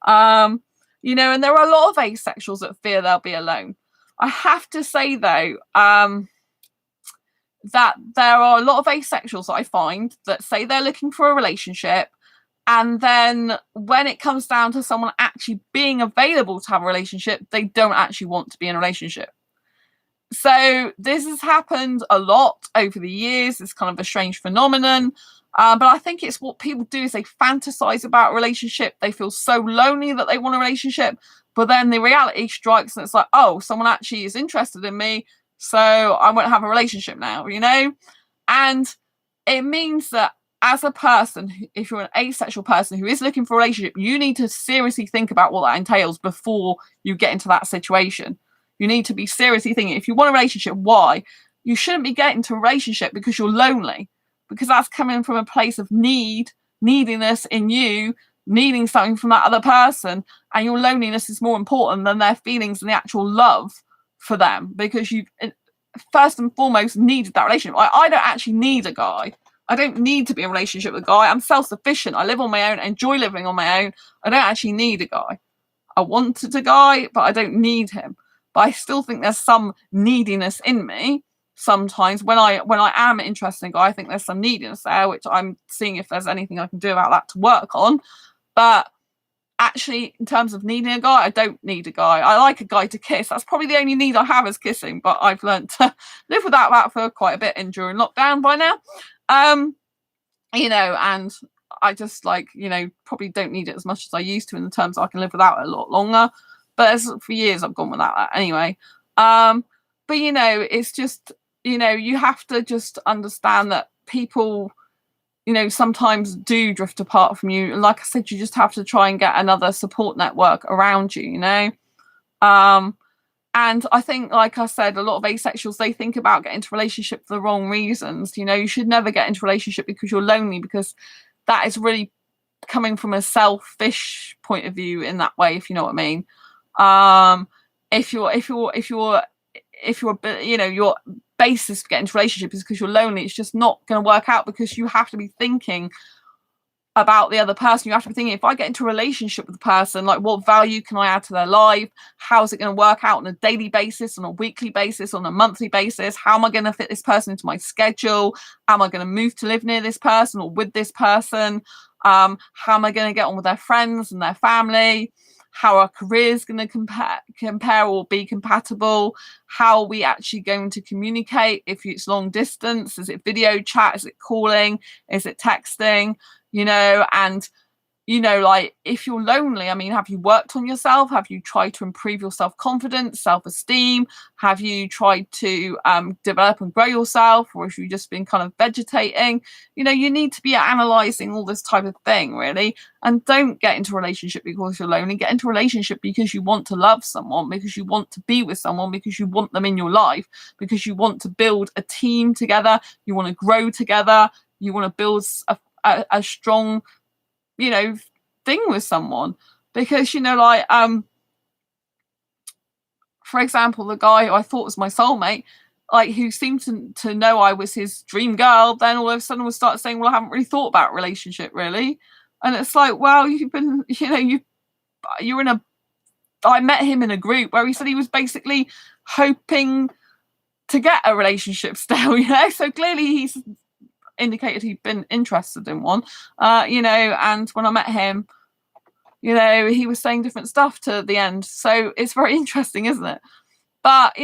And there are a lot of asexuals that fear they'll be alone. I have to say though, that there are a lot of asexuals that I find that say they're looking for a relationship, and then when it comes down to someone actually being available to have a relationship, they don't actually want to be in a relationship. So this has happened a lot over the years. It's kind of a strange phenomenon. But I think it's what people do is they fantasize about a relationship. They feel so lonely that they want a relationship. But then the reality strikes and it's like, oh, someone actually is interested in me, so I won't have a relationship now, And it means that as a person, if you're an asexual person who is looking for a relationship, you need to seriously think about what that entails before you get into that situation. You need to be seriously thinking, if you want a relationship, why? You shouldn't be getting into a relationship because you're lonely, because that's coming from a place of neediness in you, needing something from that other person, and your loneliness is more important than their feelings and the actual love for them, because you first and foremost needed that relationship. I don't actually need a guy. I don't need to be in a relationship with a guy. I'm self-sufficient. I live on my own. I enjoy living on my own. I don't actually need a guy. I wanted a guy, but I don't need him. But I still think there's some neediness in me. Sometimes when I am interested in a guy, I think there's some neediness there, which I'm seeing if there's anything I can do about that to work on. But actually, in terms of needing a guy, I don't need a guy. I like a guy to kiss. That's probably the only need I have is kissing, but I've learned to live without that for quite a bit during lockdown by now. And I just probably don't need it as much as I used to in the terms I can live without it a lot longer. But for years I've gone without that anyway. But it's just, you have to just understand that people, sometimes do drift apart from you. And like I said, you just have to try and get another support network around you, And I think, like I said, a lot of asexuals, they think about getting into a relationship for the wrong reasons. You should never get into a relationship because you're lonely, because that is really coming from a selfish point of view in that way, if you know what I mean. Your basis for getting into a relationship is because you're lonely, it's just not going to work out, because you have to be thinking about the other person. You have to be thinking, if I get into a relationship with a person, like, what value can I add to their life? How's it going to work out on a daily basis, on a weekly basis, on a monthly basis? How am I going to fit this person into my schedule? Am I going to move to live near this person or with this person? How am I going to get on with their friends and their family? How our careers going to compare or be compatible? How are we actually going to communicate if it's long distance? Is it video chat? Is it calling? Is it texting? And if you're lonely, I mean, have you worked on yourself? Have you tried to improve your self-confidence, self-esteem? Have you tried to develop and grow yourself? Or have you just been kind of vegetating? You need to be analysing all this type of thing, really. And don't get into a relationship because you're lonely. Get into a relationship because you want to love someone, because you want to be with someone, because you want them in your life, because you want to build a team together. You want to grow together. You want to build a strong thing with someone, because for example, the guy who I thought was my soulmate, who seemed to know I was his dream girl, then all of a sudden would start saying, well, I haven't really thought about relationship really. And it's like, well, you've been, you're in I met him in a group where he said he was basically hoping to get a relationship still, so clearly he's indicated he'd been interested in one, and when I met him, he was saying different stuff to the end. So it's very interesting, isn't it? But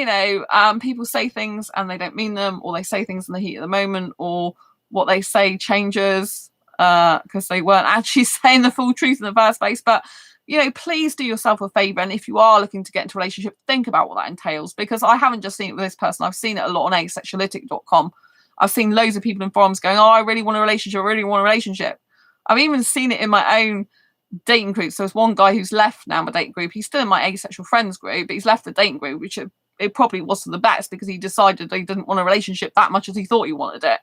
people say things and they don't mean them, or they say things in the heat of the moment, or what they say changes because they weren't actually saying the full truth in the first place. But please do yourself a favor, and if you are looking to get into a relationship, think about what that entails, because I haven't just seen it with this person. I've seen it a lot on asexuality.com. I've seen loads of people in forums going, oh, I really want a relationship, I really want a relationship. I've even seen it in my own dating group. So there's one guy who's left now my dating group. He's still in my asexual friends group, but he's left the dating group, which it probably wasn't the best, because he decided he didn't want a relationship that much as he thought he wanted it.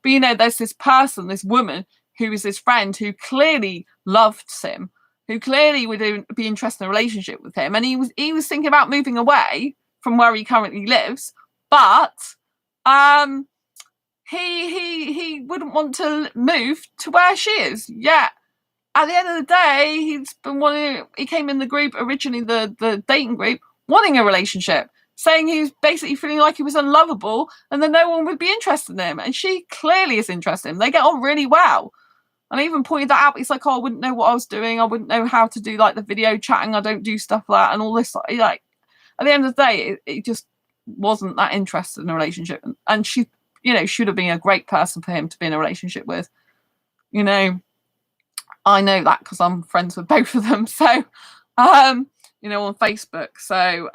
But there's this person, this woman, who is his friend, who clearly loved him, who clearly would be interested in a relationship with him, and he was thinking about moving away from where he currently lives, but he wouldn't want to move to where she is. Yeah. At the end of the day, he came in the group, originally the dating group, wanting a relationship, saying he was basically feeling like he was unlovable and that no one would be interested in him. And she clearly is interested in him. They get on really well. And I even pointed that out. He's like, oh, I wouldn't know what I was doing. I wouldn't know how to do the video chatting. I don't do stuff like that and all this. At the end of the day, it just wasn't that interested in a relationship. And she, should have been a great person for him to be in a relationship with. I know that because I'm friends with both of them. So, on Facebook. So,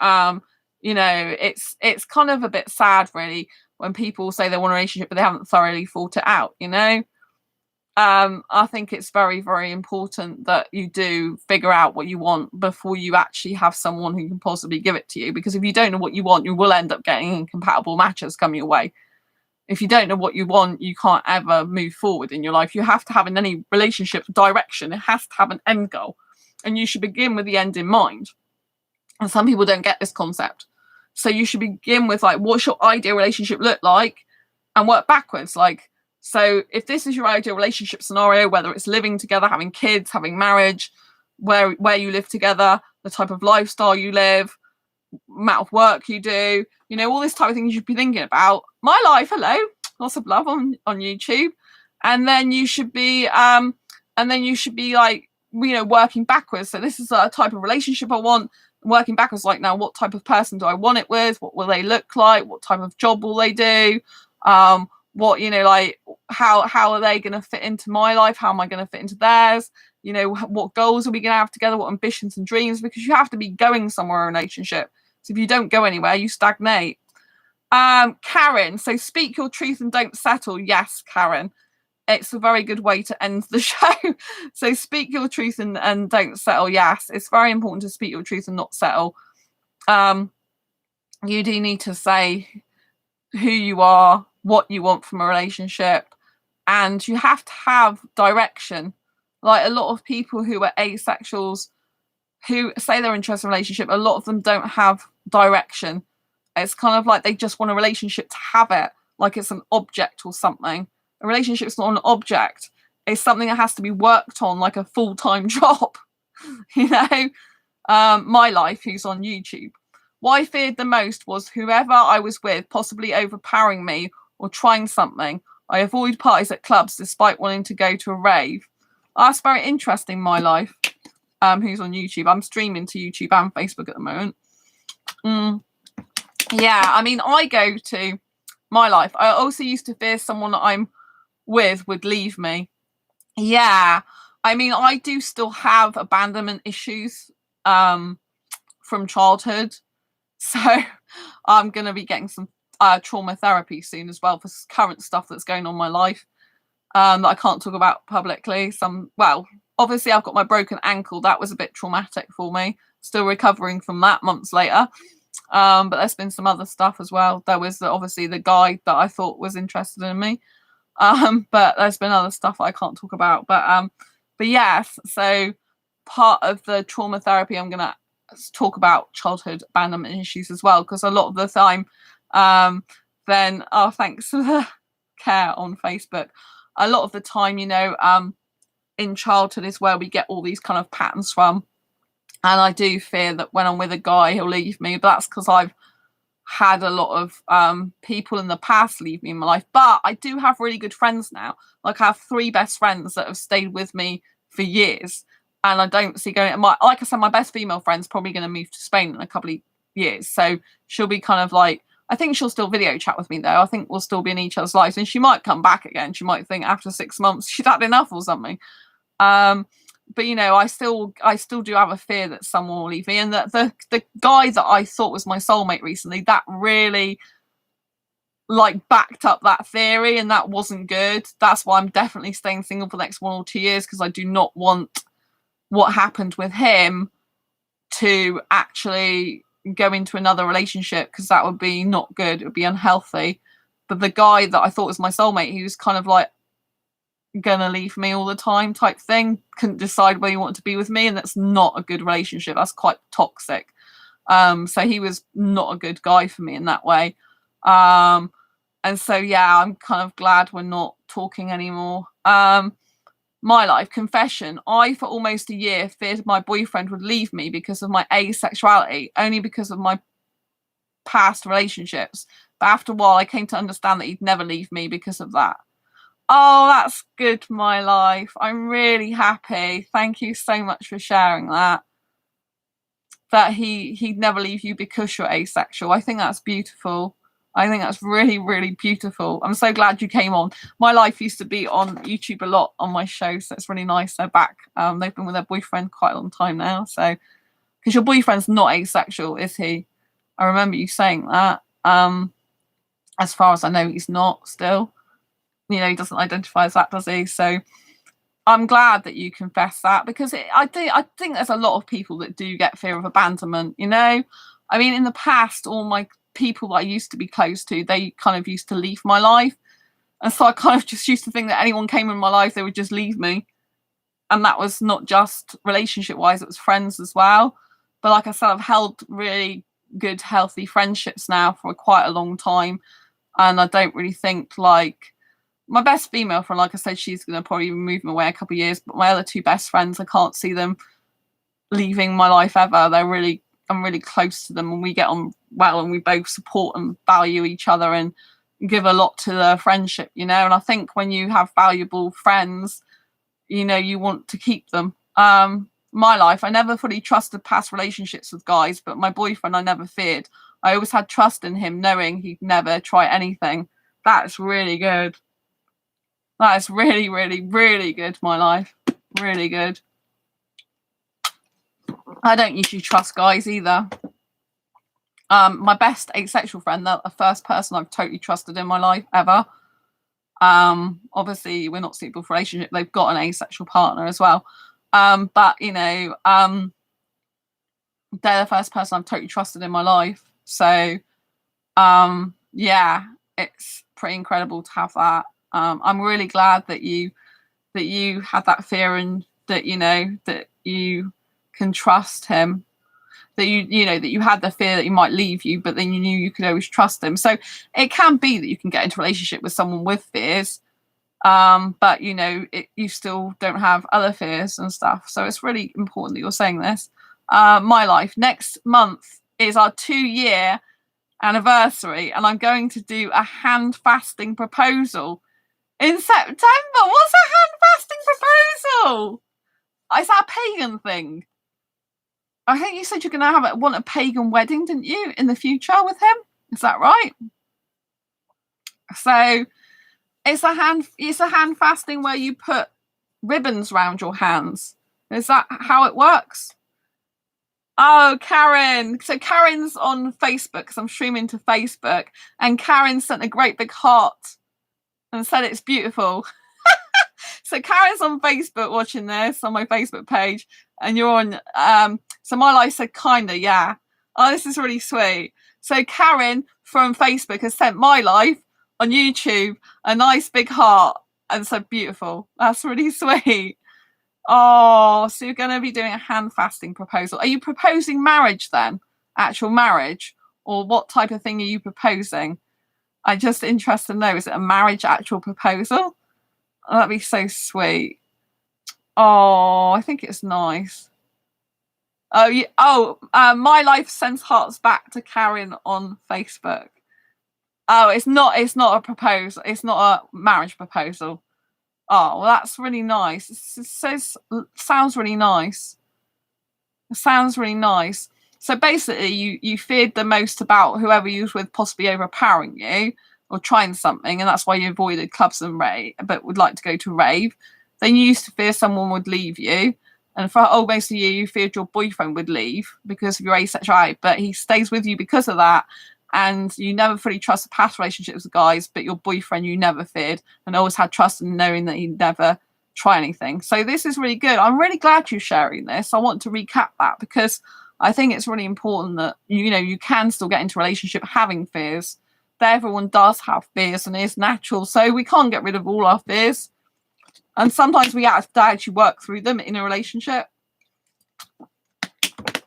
it's kind of a bit sad, really, when people say they want a relationship, but they haven't thoroughly thought it out, I think it's very, very important that you do figure out what you want before you actually have someone who can possibly give it to you. Because if you don't know what you want, you will end up getting incompatible matches coming your way. If you don't know what you want, you can't ever move forward in your life. You have to have, in any relationship, direction. It has to have an end goal. And you should begin with the end in mind. And some people don't get this concept. So you should begin with, what's your ideal relationship look like? And work backwards. So if this is your ideal relationship scenario, whether it's living together, having kids, having marriage, where you live together, the type of lifestyle you live, amount of work you do, all this type of thing you should be thinking about. My life, hello, lots of love on YouTube. And then you should be working backwards. So this is a type of relationship I want. Working backwards, like, now what type of person do I want it with? What will they look like? What type of job will they do? What, like, how are they going to fit into my life? How am I going to fit into theirs? What goals are we going to have together? What ambitions and dreams? Because you have to be going somewhere in a relationship. So if you don't go anywhere, you stagnate. Karen, so speak your truth and don't settle. Yes, Karen. It's a very good way to end the show. So speak your truth and don't settle. Yes, it's very important to speak your truth and not settle. You do need to say who you are, what you want from a relationship, and you have to have direction. Like, a lot of people who are asexuals who say they're interested in a relationship, a lot of them don't have direction. It's kind of like they just want a relationship to have it, like it's an object or something. A relationship is not an object. It's something that has to be worked on, like a full-time job. My Life, who's on YouTube. What I feared the most was whoever I was with possibly overpowering me or trying something. I avoid parties at clubs despite wanting to go to a rave. That's very interesting, My Life, who's on YouTube. I'm streaming to YouTube and Facebook at the moment. Yeah, I mean, I go to My Life. I also used to fear someone that I'm with would leave me. Yeah, I mean, I do still have abandonment issues from childhood. So I'm going to be getting some trauma therapy soon as well for current stuff that's going on in my life that I can't talk about publicly. Obviously I've got my broken ankle. That was a bit traumatic for me. Still recovering from that months later. But there's been some other stuff as well. There was obviously the guy that I thought was interested in me. But there's been other stuff I can't talk about. But yes, so part of the trauma therapy, I'm going to talk about childhood abandonment issues as well, because a lot of the time thanks for the care on Facebook. A lot of the time, in childhood is where we get all these kind of patterns from, and I do fear that when I'm with a guy, he'll leave me. But that's because I've had a lot of people in the past leave me in my life. But I do have really good friends now. Like, I have 3 best friends that have stayed with me for years, and I don't see going. Like I said, my best female friend's probably going to move to Spain in a couple of years, so she'll be kind of like, I think she'll still video chat with me though. I think we'll still be in each other's lives, and she might come back again. She might think after 6 months she's had enough or something. But I still do have a fear that someone will leave me, and that the guy that I thought was my soulmate recently, that really backed up that theory, and that wasn't good. That's why I'm definitely staying single for the next 1 or 2 years, because I do not want what happened with him to actually go into another relationship, because that would be not good. It would be unhealthy. But the guy that I thought was my soulmate, he was kind of like gonna leave me all the time type thing, couldn't decide whether he wanted to be with me, and that's not a good relationship. That's quite toxic. So he was not a good guy for me in that way. And so yeah, I'm kind of glad we're not talking anymore. My Life, confession. I, for almost a year, feared my boyfriend would leave me because of my asexuality, only because of my past relationships. But after a while, I came to understand that he'd never leave me because of that. Oh, that's good, My Life. I'm really happy. Thank you so much for sharing that. That he'd never leave you because you're asexual. I think that's beautiful. I think that's really, really beautiful. I'm so glad you came on. My Life used to be on YouTube a lot on my show, so it's really nice they're back. They've been with their boyfriend quite a long time now. So, because your boyfriend's not asexual, is he? I remember you saying that. As far as I know, he's not still. He doesn't identify as that, does he? So I'm glad that you confess that, because I think there's a lot of people that do get fear of abandonment. I mean, in the past, all my people that I used to be close to, they kind of used to leave my life, and so I kind of just used to think that anyone came in my life, they would just leave me. And that was not just relationship wise, it was friends as well. But like I said, I've held really good, healthy friendships now for quite a long time, and I don't really think, like, my best female friend, like I said, she's going to probably move away a couple of years, but my other 2 best friends, I can't see them leaving my life ever. I'm really close to them, and we get on well, and we both support and value each other and give a lot to the friendship, and I think when you have valuable friends, you want to keep them. My life, I never fully trusted past relationships with guys, but my boyfriend I never feared. I always had trust in him, knowing he'd never try anything. That's really good. That is really, really, really good, my life. Really good. I don't usually trust guys either. My best asexual friend, the first person I've totally trusted in my life ever. Obviously we're not suitable for a relationship. They've got an asexual partner as well. But you know, they're the first person I've totally trusted in my life. So yeah, it's pretty incredible to have that. I'm really glad that you had that fear, and that you know that you can trust him, that you know that you had the fear that he might leave you, but then you knew you could always trust him. So it can be that you can get into a relationship with someone with fears, but you know you still don't have other fears and stuff. So it's really important that you're saying this. My life, next month is our 2-year anniversary, and I'm going to do a hand fasting proposal in September. What's a hand fasting proposal? Is that a pagan thing? I think you said you're going to want a pagan wedding, didn't you, in the future with him? Is that right? So it's a hand fasting where you put ribbons around your hands. Is that how it works? Oh, Karen. So Karen's on Facebook, because I'm streaming to Facebook, and Karen sent a great big heart and said it's beautiful. So Karen's on Facebook watching this on my Facebook page, and you're on so my life said kinda, yeah. Oh, this is really sweet. So Karen from Facebook has sent my life on YouTube a nice big heart and said beautiful. That's really sweet. Oh, so you're going to be doing a hand fasting proposal. Are you proposing marriage then? Actual marriage? Or what type of thing are you proposing? I'm just interested to know, is it a marriage actual proposal? Oh, that'd be so sweet. Oh, I think it's nice. Oh, yeah. Oh, my life sends hearts back to Karen on Facebook. Oh, it's not a proposal. It's not a marriage proposal. Oh, well, that's really nice. Sounds really nice. It sounds really nice. So basically, you feared the most about whoever you was with possibly overpowering you or trying something, and that's why you avoided clubs and rave, but would like to go to rave. Then you used to fear someone would leave you, and for almost a year, you feared your boyfriend would leave because of your asexuality, but he stays with you because of that. And you never fully trusted past relationships with guys, but your boyfriend you never feared and always had trust in knowing that he'd never try anything. So this is really good. I'm really glad you're sharing this. I want to recap that because I think it's really important that you know you can still get into a relationship having fears. That everyone does have fears and it's natural. So we can't get rid of all our fears. And sometimes we have to actually work through them in a relationship.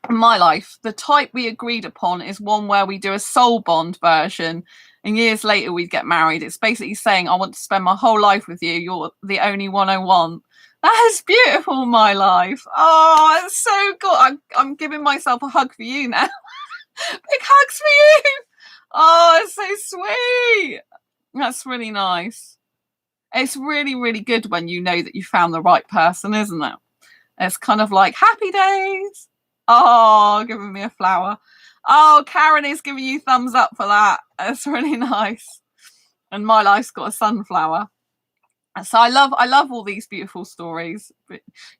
In my life, the type we agreed upon is one where we do a soul bond version and years later we'd get married. It's basically saying I want to spend my whole life with you. You're the only one I want. That is beautiful, my life. Oh, it's so good. I'm giving myself a hug for you now. Big hugs for you. Oh, it's so sweet. That's really nice. It's really, really good when you know that you found the right person, isn't it? It's kind of like happy days. Oh, giving me a flower. Oh, Karen is giving you thumbs up for that. It's really nice. And my life's got a sunflower. So I love all these beautiful stories.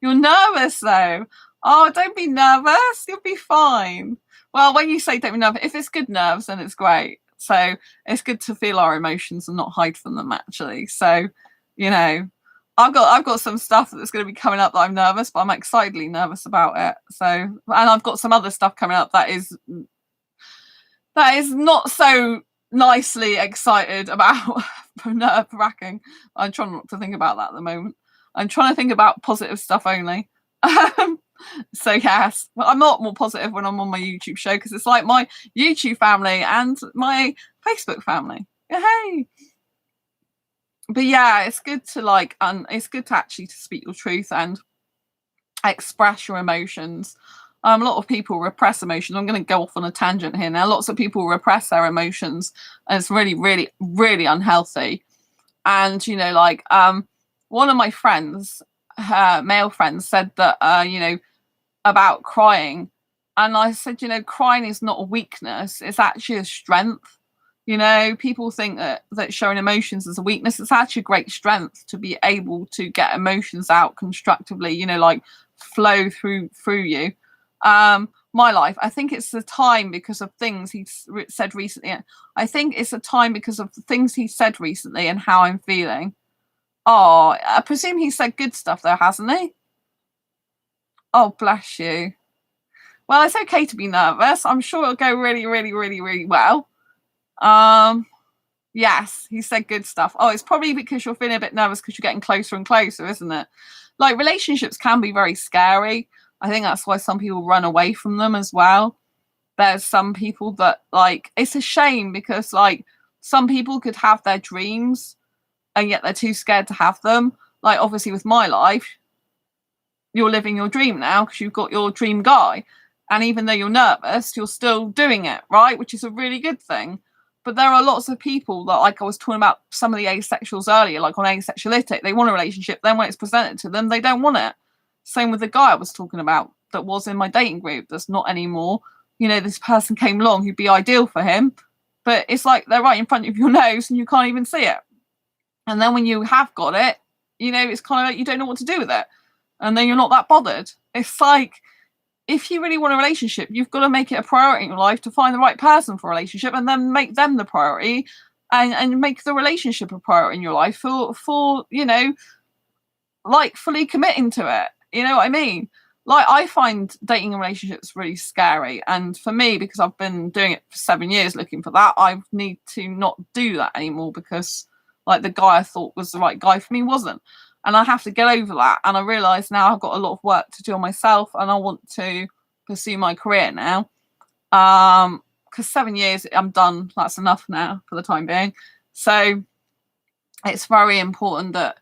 You're nervous though. Oh, don't be nervous. You'll be fine. Well, when you say don't be nervous, if it's good nerves, then it's great. So it's good to feel our emotions and not hide from them, actually. So, you know, I've got some stuff that's going to be coming up that I'm nervous, but I'm excitedly nervous about it. So, and I've got some other stuff coming up that is not so nicely excited about. Nerve wracking. I'm trying not to think about that at the moment. I'm trying to think about positive stuff only. So yes, well, I'm not more positive when I'm on my YouTube show because it's like my YouTube family and my Facebook family. Hey. But yeah, it's good to it's good to actually to speak your truth and express your emotions. A lot of people repress emotions. I'm going to go off on a tangent here now. Lots of people repress their emotions, and it's really, really, really unhealthy. And you know, one of my friends her male friends said that, about crying. And I said, crying is not a weakness. It's actually a strength. People think that showing emotions is a weakness. It's actually a great strength to be able to get emotions out constructively, like flow through you. My life, I think it's the time because of things he said recently. I think it's a time because of the things he said recently and how I'm feeling. Oh, I presume he said good stuff though, hasn't he? Oh, bless you. Well, it's okay to be nervous. I'm sure it'll go really, really, really, really well. Yes, he said good stuff. Oh, it's probably because you're feeling a bit nervous because you're getting closer and closer, isn't it? Like, relationships can be very scary. I think that's why some people run away from them as well. There's some people that, like, it's a shame because, like, some people could have their dreams and yet they're too scared to have them. Like, obviously with my life, you're living your dream now because you've got your dream guy. And even though you're nervous, you're still doing it, right? Which is a really good thing. But there are lots of people that, like I was talking about some of the asexuals earlier, like on Asexuality, they want a relationship. Then when it's presented to them, they don't want it. Same with the guy I was talking about that was in my dating group that's not anymore. This person came along who'd be ideal for him. But it's like they're right in front of your nose and you can't even see it. And then when you have got it, it's kind of like you don't know what to do with it. And then you're not that bothered. It's like, if you really want a relationship, you've got to make it a priority in your life to find the right person for a relationship and then make them the priority and make the relationship a priority in your life for like fully committing to it. You know what I mean? Like, I find dating and relationships really scary. And for me, because I've been doing it for 7 years looking for that, I need to not do that anymore because, like, the guy I thought was the right guy for me wasn't. And I have to get over that. And I realise now I've got a lot of work to do on myself and I want to pursue my career now. Because 7 years, I'm done. That's enough now for the time being. So it's very important that,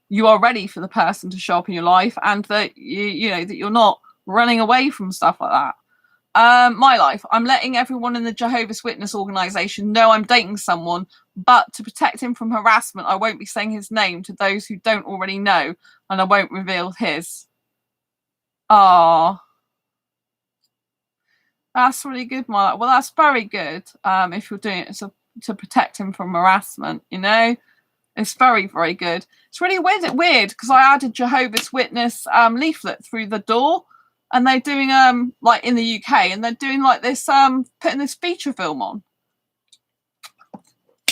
you are ready for the person to show up in your life and that that you're not running away from stuff like that. My life, I'm letting everyone in the Jehovah's Witness organization know I'm dating someone, but to protect him from harassment, I won't be saying his name to those who don't already know, and I won't reveal his. Ah, that's really good, my life. Well, that's very good. If you're doing it to protect him from harassment, it's very, very good. It's really weird because I had a Jehovah's Witness leaflet through the door. And they're doing like in the UK, and they're doing like this putting this feature film on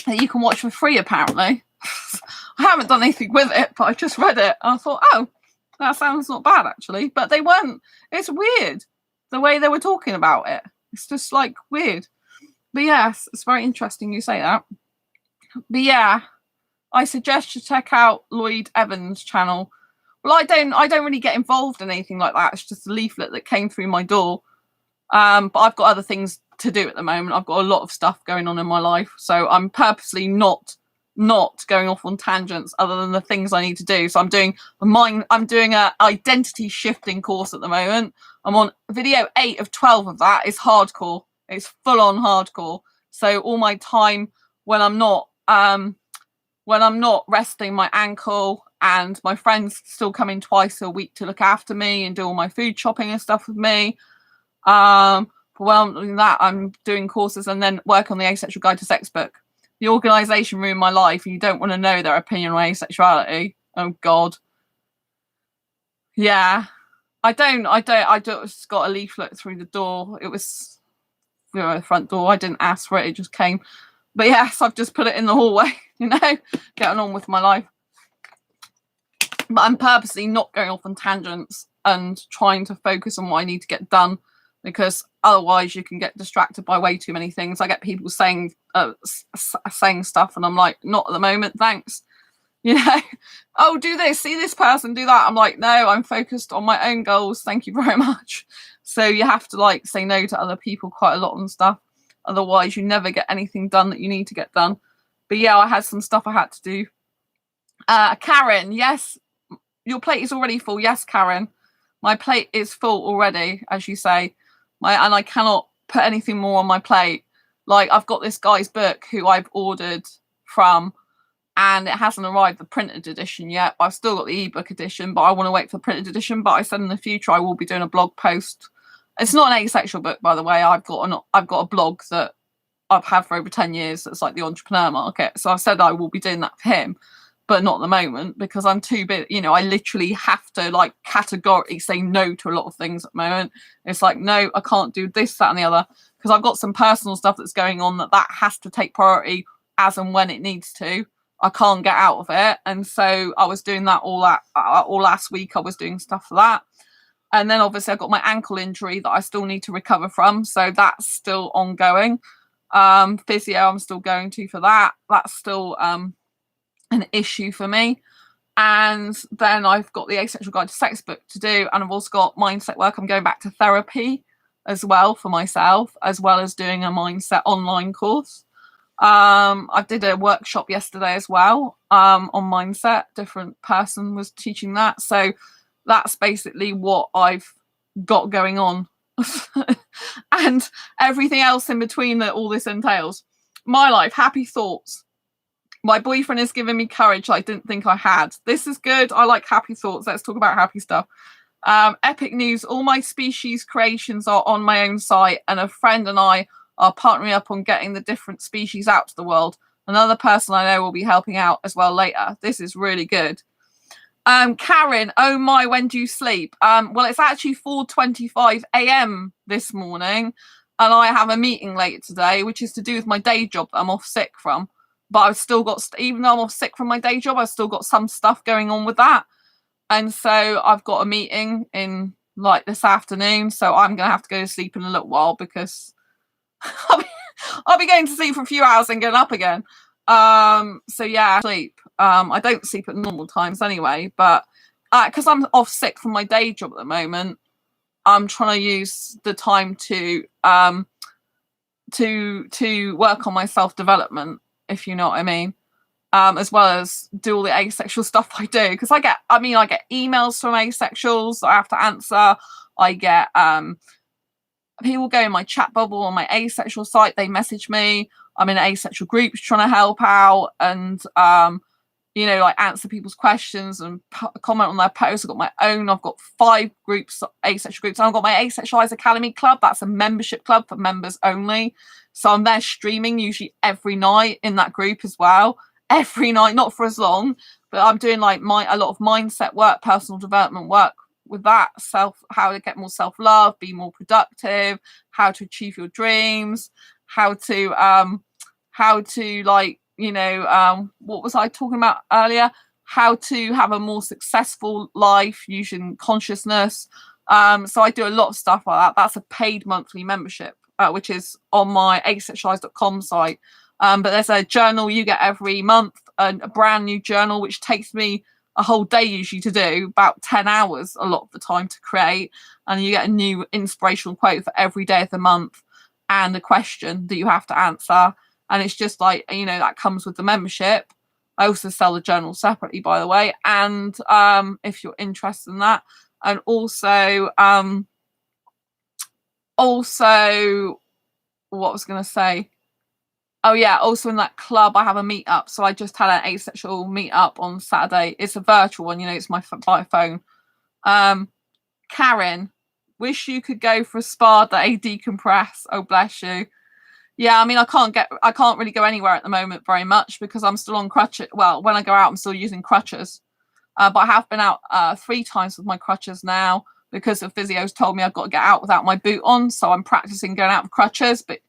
that you can watch for free apparently. I haven't done anything with it, but I just read it and I thought, oh, that sounds not bad actually. But they weren't. It's weird the way they were talking about it. It's just like weird. But yes, it's very interesting you say that. But yeah, I suggest you check out Lloyd Evans' channel. Well, I don't really get involved in anything like that. It's just a leaflet that came through my door. But I've got other things to do at the moment. I've got a lot of stuff going on in my life. So I'm purposely not going off on tangents other than the things I need to do. So I'm doing a identity shifting course at the moment. I'm on video 8 of 12 of that. It's hardcore. It's full on hardcore. So all my time when I'm not resting my ankle, and my friends still come in twice a week to look after me and do all my food shopping and stuff with me. But while I'm doing that, I'm doing courses and then work on the Asexual Guide to Sex book. The organisation ruined my life, and you don't want to know their opinion on asexuality. Oh God. Yeah. I just got a leaflet through the door. It was the front door. I didn't ask for it, it just came. But yes, I've just put it in the hallway, getting on with my life. But I'm purposely not going off on tangents and trying to focus on what I need to get done, because otherwise you can get distracted by way too many things. I get people saying stuff and I'm like, not at the moment, thanks. Oh, do this, see this person, do that. I'm like, no, I'm focused on my own goals. Thank you very much. So you have to like say no to other people quite a lot and stuff. Otherwise you never get anything done that you need to get done. But yeah, I had some stuff I had to do. Karen, yes, your plate is already full. Yes, Karen, my plate is full already, as you say. And I cannot put anything more on my plate. Like, I've got this guy's book who I've ordered from and it hasn't arrived, the printed edition, yet. I've still got the ebook edition, but I want to wait for the printed edition. But I said in the future I will be doing a blog post. It's not an asexual book, by the way. I've got a blog that I've had for over 10 years that's like the entrepreneur market. So I've said I will be doing that for him, but not at the moment, because I'm too big. You know, I literally have to like categorically say no to a lot of things at the moment. It's like, no, I can't do this, that, and the other, because I've got some personal stuff that's going on that has to take priority as and when it needs to. I can't get out of it. And so I was doing that all last week. I was doing stuff for that. And then obviously I got my ankle injury that I still need to recover from. So that's still ongoing. Physio I'm still going to for that. That's still an issue for me. And then I've got the Asexual Guide to Sex book to do. And I've also got mindset work. I'm going back to therapy as well for myself, as well as doing a mindset online course. I did a workshop yesterday as well on mindset. Different person was teaching that. So that's basically what I've got going on. And everything else in between that all this entails. My life, happy thoughts. My boyfriend has given me courage I didn't think I had. This is good. I like happy thoughts. Let's talk about happy stuff. Epic news. All my species creations are on my own site, and a friend and I are partnering up on getting the different species out to the world. Another person I know will be helping out as well later. This is really good. Karen, oh my, when do you sleep? Well, it's actually 4:25 a.m. this morning, and I have a meeting later today, which is to do with my day job that I'm off sick from. But I've still got, even though I'm off sick from my day job, I've still got some stuff going on with that. And so I've got a meeting in like this afternoon, so I'm going to have to go to sleep in a little while, because I'll be going to sleep for a few hours and getting up again. So yeah, sleep. I don't sleep at normal times anyway, but because I'm off sick from my day job at the moment, I'm trying to use the time to work on my self-development, if you know what I mean. As well as do all the asexual stuff I do, because I get emails from asexuals that I have to answer. I get people go in my chat bubble on my asexual site. They message me. I'm in asexual groups trying to help out and like answer people's questions and comment on their posts. I've got 5 groups, asexual groups. I've got my Asexualise Academy club. That's a membership club for members only. So I'm there streaming usually every night in that group as well. Every night, not for as long, but I'm doing like a lot of mindset work, personal development work with that, how to get more self-love, be more productive, how to achieve your dreams, how to what was I talking about earlier? How to have a more successful life using consciousness. So I do a lot of stuff like that. That's a paid monthly membership, which is on my asexualise.com site. But there's a journal you get every month, a brand new journal, which takes me a whole day usually to do, about 10 hours a lot of the time to create. And you get a new inspirational quote for every day of the month and a question that you have to answer. And it's just like, that comes with the membership. I also sell the journal separately, by the way. And if you're interested in that. And also, what was going to say? Oh yeah, also in that club I have a meetup. So I just had an asexual meetup on Saturday. It's a virtual one, it's by phone. Karen, wish you could go for a spa that I decompress. Oh bless you. Yeah, I can't really go anywhere at the moment very much because I'm still on crutches. Well, when I go out I'm still using crutches. But I have been out 3 times with my crutches now because the physios told me I've got to get out without my boot on. So I'm practicing going out with crutches. But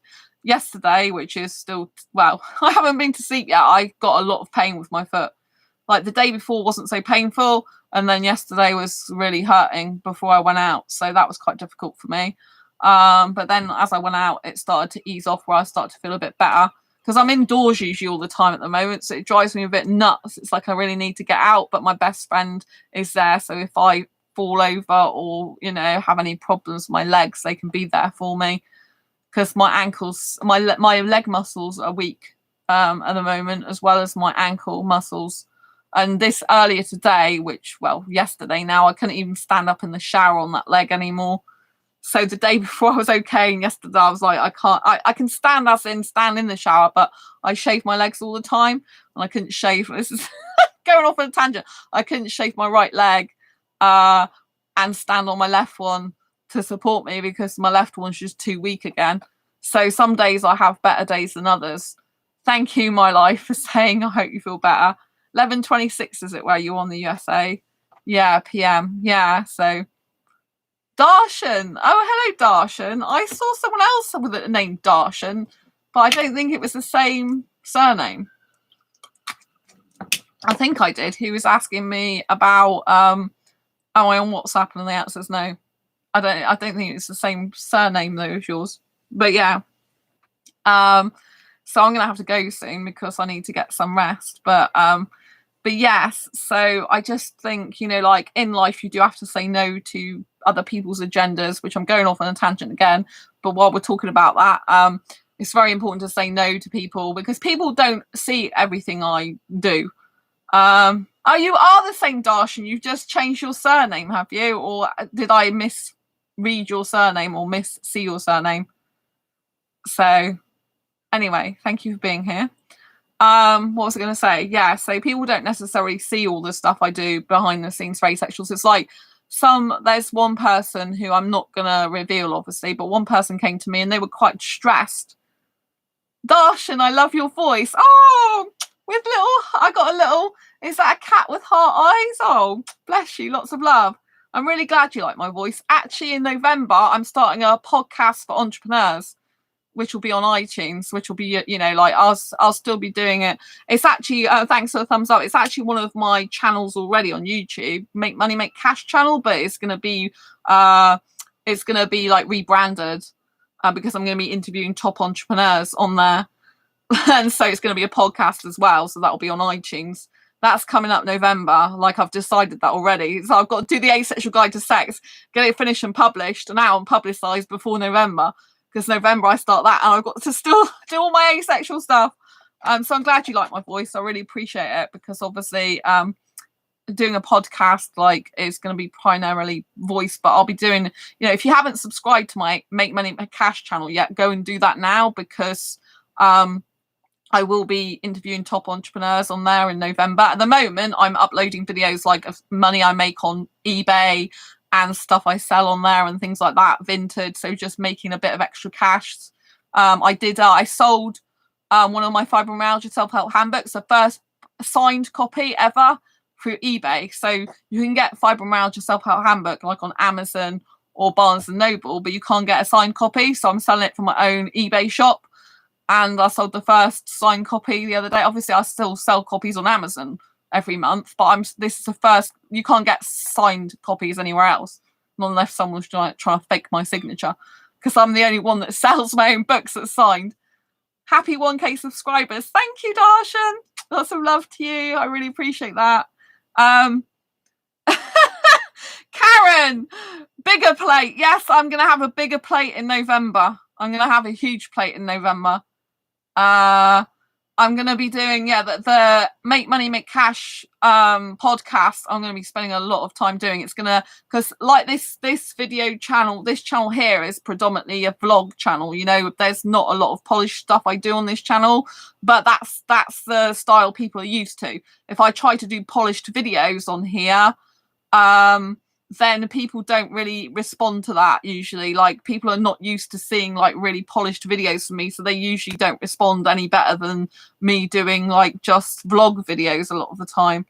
yesterday, which is still, I haven't been to sleep yet. I got a lot of pain with my foot. Like the day before wasn't so painful. And then yesterday was really hurting before I went out. So that was quite difficult for me. But then as I went out, it started to ease off where I started to feel a bit better. Because I'm indoors usually all the time at the moment. So it drives me a bit nuts. It's like I really need to get out. But my best friend is there. So if I fall over or, have any problems with my legs, they can be there for me. Because my ankles, my leg muscles are weak at the moment, as well as my ankle muscles. And this earlier today, yesterday now, I couldn't even stand up in the shower on that leg anymore. So the day before I was okay, and yesterday I was like, I can't, I can stand as in stand in the shower, but I shave my legs all the time, and I couldn't shave. This is going off on a tangent. I couldn't shave my right leg and stand on my left one to support me because my left one's just too weak again. So some days I have better days than others. Thank you, my life, for saying I hope you feel better. 11:26 is it where you on the USA? Yeah, PM. Yeah, so Darshan. Oh, hello, Darshan. I saw someone else with the name Darshan, but I don't think it was the same surname. I think I did. He was asking me about am I on WhatsApp, and the answer is no. I don't think it's the same surname though as yours. But yeah. So I'm gonna have to go soon because I need to get some rest. But yes, so I just think, you know, like in life you do have to say no to other people's agendas, which I'm going off on a tangent again. But while we're talking about that, it's very important to say no to people because people don't see everything I do. Oh, you are the same Darshan. You've just changed your surname, have you? Or did I misread your surname or see your surname? So anyway, thank you for being here. What was I going to say? Yeah, so people don't necessarily see all the stuff I do behind the scenes for asexuals. It's like there's one person who I'm not going to reveal, obviously, but one person came to me and they were quite stressed. Darshan, I love your voice. Oh, I got a little, is that a cat with heart eyes? Oh, bless you, lots of love. I'm really glad you like my voice. Actually, in November, I'm starting a podcast for entrepreneurs, which will be on iTunes, which will be, you know, like I'll still be doing it. It's actually, thanks for the thumbs up. It's actually one of my channels already on YouTube, Make Money, Make Cash channel, but it's going to be like rebranded because I'm going to be interviewing top entrepreneurs on there. And so it's going to be a podcast as well. So that'll be on iTunes. That's coming up November. Like I've decided that already. So I've got to do the Asexual Guide to Sex, get it finished and published and out and publicised before November. Because November I start that and I've got to still do all my asexual stuff. So I'm glad you like my voice. I really appreciate it because obviously doing a podcast like is going to be primarily voice, but I'll be doing, you know, if you haven't subscribed to my Make Money Make Cash channel yet, go and do that now because I will be interviewing top entrepreneurs on there in November. At the moment, I'm uploading videos like of money I make on eBay and stuff I sell on there and things like that, vintage. So just making a bit of extra cash. I sold one of my fibromyalgia self-help handbooks, the first signed copy ever through eBay. So you can get fibromyalgia self-help handbook like on Amazon or Barnes and Noble, but you can't get a signed copy. So I'm selling it from my own eBay shop. And I sold the first signed copy the other day. Obviously, I still sell copies on Amazon every month, but this is the first. You can't get signed copies anywhere else, not unless someone's trying to fake my signature, because I'm the only one that sells my own books that's signed. Happy 1K subscribers. Thank you, Darshan. Lots of love to you. I really appreciate that. Karen, bigger plate. Yes, I'm going to have a bigger plate in November. I'm going to have a huge plate in November. I'm going to be doing, the Make Money, Make Cash podcast. I'm going to be spending a lot of time doing. It's going to, because like this video channel, this channel here is predominantly a vlog channel. You know, there's not a lot of polished stuff I do on this channel, but that's the style people are used to. If I try to do polished videos on here, then people don't really respond to that usually. Like people are not used to seeing like really polished videos from me, so they usually don't respond any better than me doing like just vlog videos a lot of the time.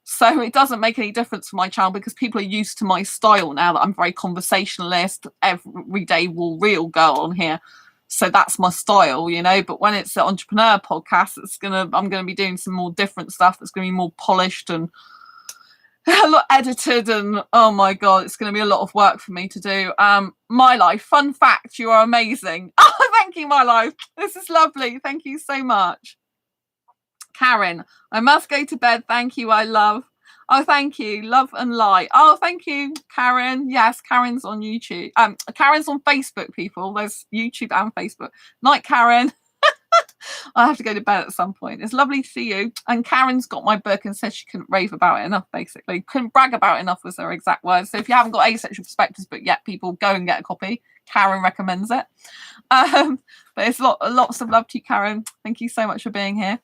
So it doesn't make any difference for my channel because people are used to my style now that I'm very conversationalist, everyday real girl on here. So that's my style, you know. But when it's an entrepreneur podcast, I'm gonna be doing some more different stuff that's gonna be more polished and a lot edited, and oh my god, it's going to be a lot of work for me to do. My life, fun fact, you are amazing. Oh, thank you, my life. This is lovely. Thank you so much. Karen, I must go to bed. Thank you, I love. Oh, thank you, love and light. Oh, thank you, Karen. Yes, Karen's on YouTube. Karen's on Facebook, people. There's YouTube and Facebook. Night, Karen. I have to go to bed at some point. It's lovely to see you. And Karen's got my book and said she couldn't rave about it enough, basically. Couldn't brag about it enough was her exact words. So if you haven't got Asexual Perspectives book yet, people, go and get a copy. Karen recommends it. But it's lots of love to you, Karen. Thank you so much for being here.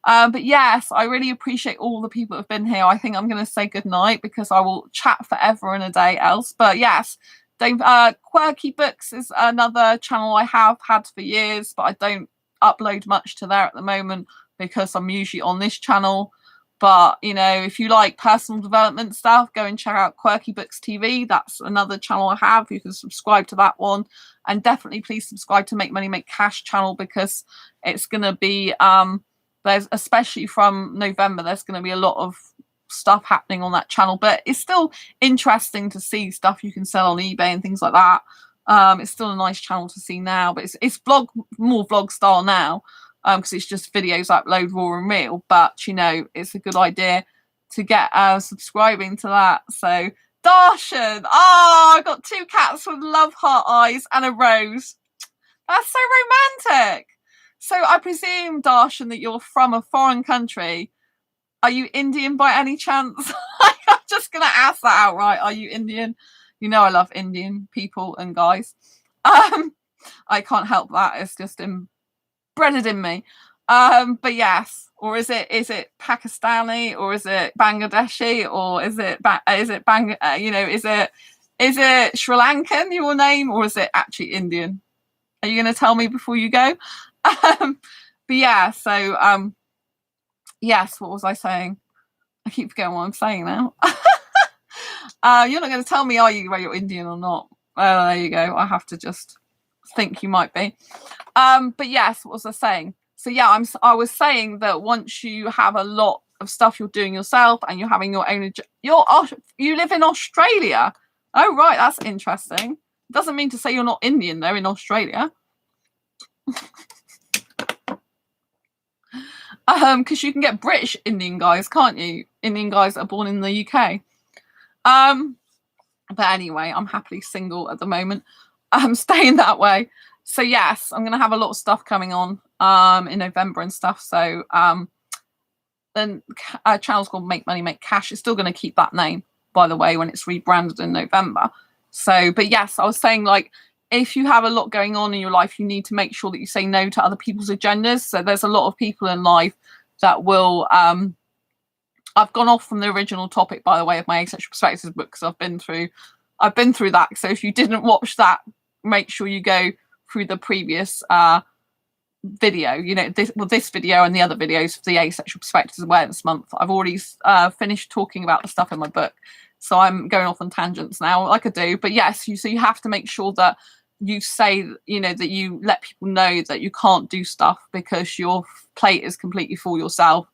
But yes, I really appreciate all the people that have been here. I think I'm going to say goodnight because I will chat forever and a day else. But yes, Quirky Books is another channel I have had for years, but I don't upload much to there at the moment because I'm usually on this channel. But you know, if you like personal development stuff, go and check out Quirky Books TV. That's another channel I have. You can subscribe to that one, and definitely please subscribe to Make Money Make Cash channel because it's going to be there's, especially from November, there's going to be a lot of stuff happening on that channel, but it's still interesting to see stuff you can sell on eBay and things like that. It's still a nice channel to see now, but it's more vlog style now because it's just videos upload raw and real. But you know, it's a good idea to get subscribing to that. So Darshan, I've got 2 cats with love heart eyes and a rose. That's so romantic. So I presume, Darshan, that you're from a foreign country. Are you Indian by any chance? I'm just going to ask that outright. Are you Indian? You know I love Indian people and guys. I can't help that. It's just embedded in me. But yes. Or is it Pakistani, or is it Bangladeshi, or is it is it Sri Lankan, your name, or is it actually Indian? Are you going to tell me before you go? But yeah, so yes, what was I saying? I keep forgetting what I'm saying now. You're not going to tell me, are you, whether you're Indian or not? Well, there you go. I have to just think you might be. But yes, what was I saying? So yeah, I was saying that once you have a lot of stuff you're doing yourself and you're having your own, you live in Australia. Oh right, that's interesting. Doesn't mean to say you're not Indian though in Australia. Because you can get British Indian guys, can't you? Indian guys that are born in the UK. But anyway, I'm happily single at the moment. I'm staying that way. So yes, I'm going to have a lot of stuff coming on in November and stuff. So then channel's called Make Money Make Cash. It's still going to keep that name, by the way, when it's rebranded in November. So, but yes, I was saying, like, if you have a lot going on in your life, you need to make sure that you say no to other people's agendas. So there's a lot of people in life that will I've gone off from the original topic, by the way, of my Asexual Perspectives book, because I've been through that. So if you didn't watch that, make sure you go through the previous video, you know, this video and the other videos for the Asexual Perspectives Awareness Month. I've already finished talking about the stuff in my book, so I'm going off on tangents now, like I do. But yes, so you have to make sure that you say, you know, that you let people know that you can't do stuff because your plate is completely full yourself,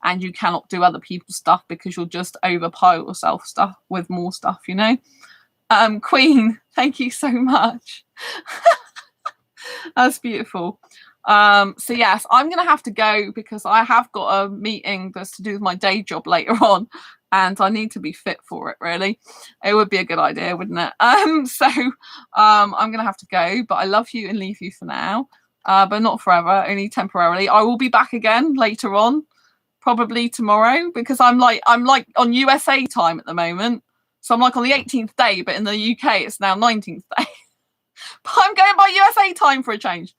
and you cannot do other people's stuff because you'll just overpile yourself stuff with more stuff, you know. Queen, thank you so much. That's beautiful. So yes, I'm gonna have to go because I have got a meeting that's to do with my day job later on, and I need to be fit for it. Really, it would be a good idea, wouldn't it? I'm gonna have to go, but I love you and leave you for now, but not forever, only temporarily. I will be back again later on, probably tomorrow, because I'm like on USA time at the moment. So I'm like on the 18th day, but in the UK it's now 19th day. But I'm going by USA time for a change.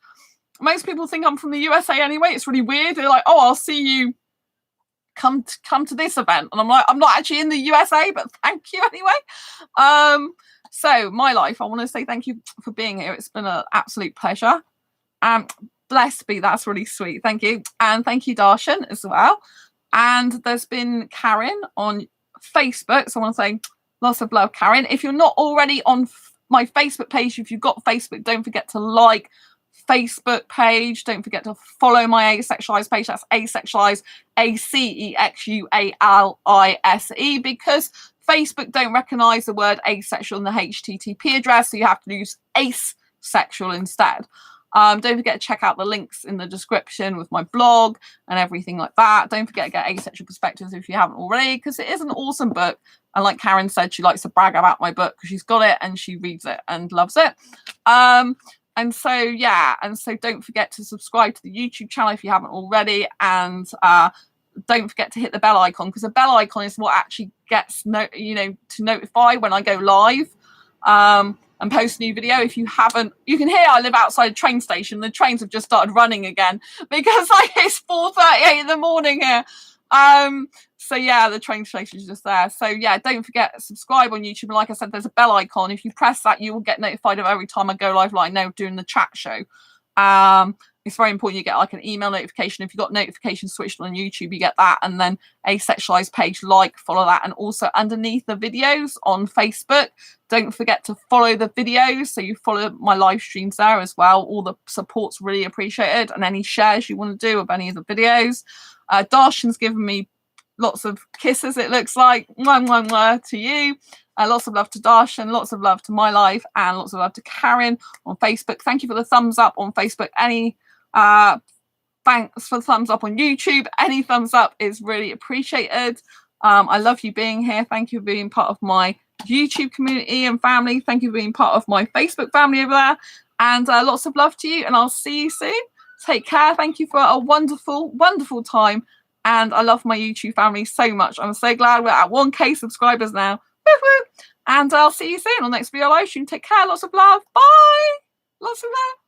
Most people think I'm from the USA anyway. It's really weird. They're like, oh, I'll see you. Come to this event. And I'm like, I'm not actually in the USA, but thank you anyway. So my life, I want to say thank you for being here. It's been an absolute pleasure. Blessed be. That's really sweet. Thank you. And thank you, Darshan, as well. And there's been Karen on Facebook. So I want to say lots of love, Karen. If you're not already on my Facebook page, if you've got Facebook, don't forget to like Facebook page. Don't forget to follow my Asexualise page. That's Asexualise, ACEXUALISE, because Facebook don't recognize the word asexual in the HTTP address, so you have to use asexual instead. Don't forget to check out the links in the description with my blog and everything like that. Don't forget to get Asexual Perspectives if you haven't already, because it is an awesome book. And like Karen said, she likes to brag about my book because she's got it and she reads it and loves it. And so, yeah, and so don't forget to subscribe to the YouTube channel if you haven't already, and don't forget to hit the bell icon, because the bell icon is what actually gets to notify when I go live and post a new video. If you haven't, you can hear I live outside a train station. The trains have just started running again because it's 4:38 in the morning here. So yeah, the train station is just there. So yeah, don't forget, subscribe on YouTube. And like I said, there's a bell icon. If you press that, you will get notified of every time I go live, like now doing the chat show. It's very important you get like an email notification. If you've got notifications switched on YouTube, you get that. And then a Sexualised page, follow that. And also underneath the videos on Facebook, don't forget to follow the videos. So you follow my live streams there as well. All the support's really appreciated. And any shares you want to do of any of the videos. Darshan's given me lots of kisses, it looks like. Mwah, mwah, mwah to you. Lots of love to Darshan, lots of love to my life, and lots of love to Karen on Facebook. Thank you for the thumbs up on Facebook. Thanks for the thumbs up on YouTube. Any thumbs up is really appreciated. I love you being here. Thank you for being part of my YouTube community and family. Thank you for being part of my Facebook family over there. And lots of love to you, and I'll see you soon. Take care. Thank you for a wonderful, wonderful time. And I love my YouTube family so much. I'm so glad we're at 1K subscribers now. Woo-hoo. And I'll see you soon on the next video live stream. Take care. Lots of love. Bye. Lots of love.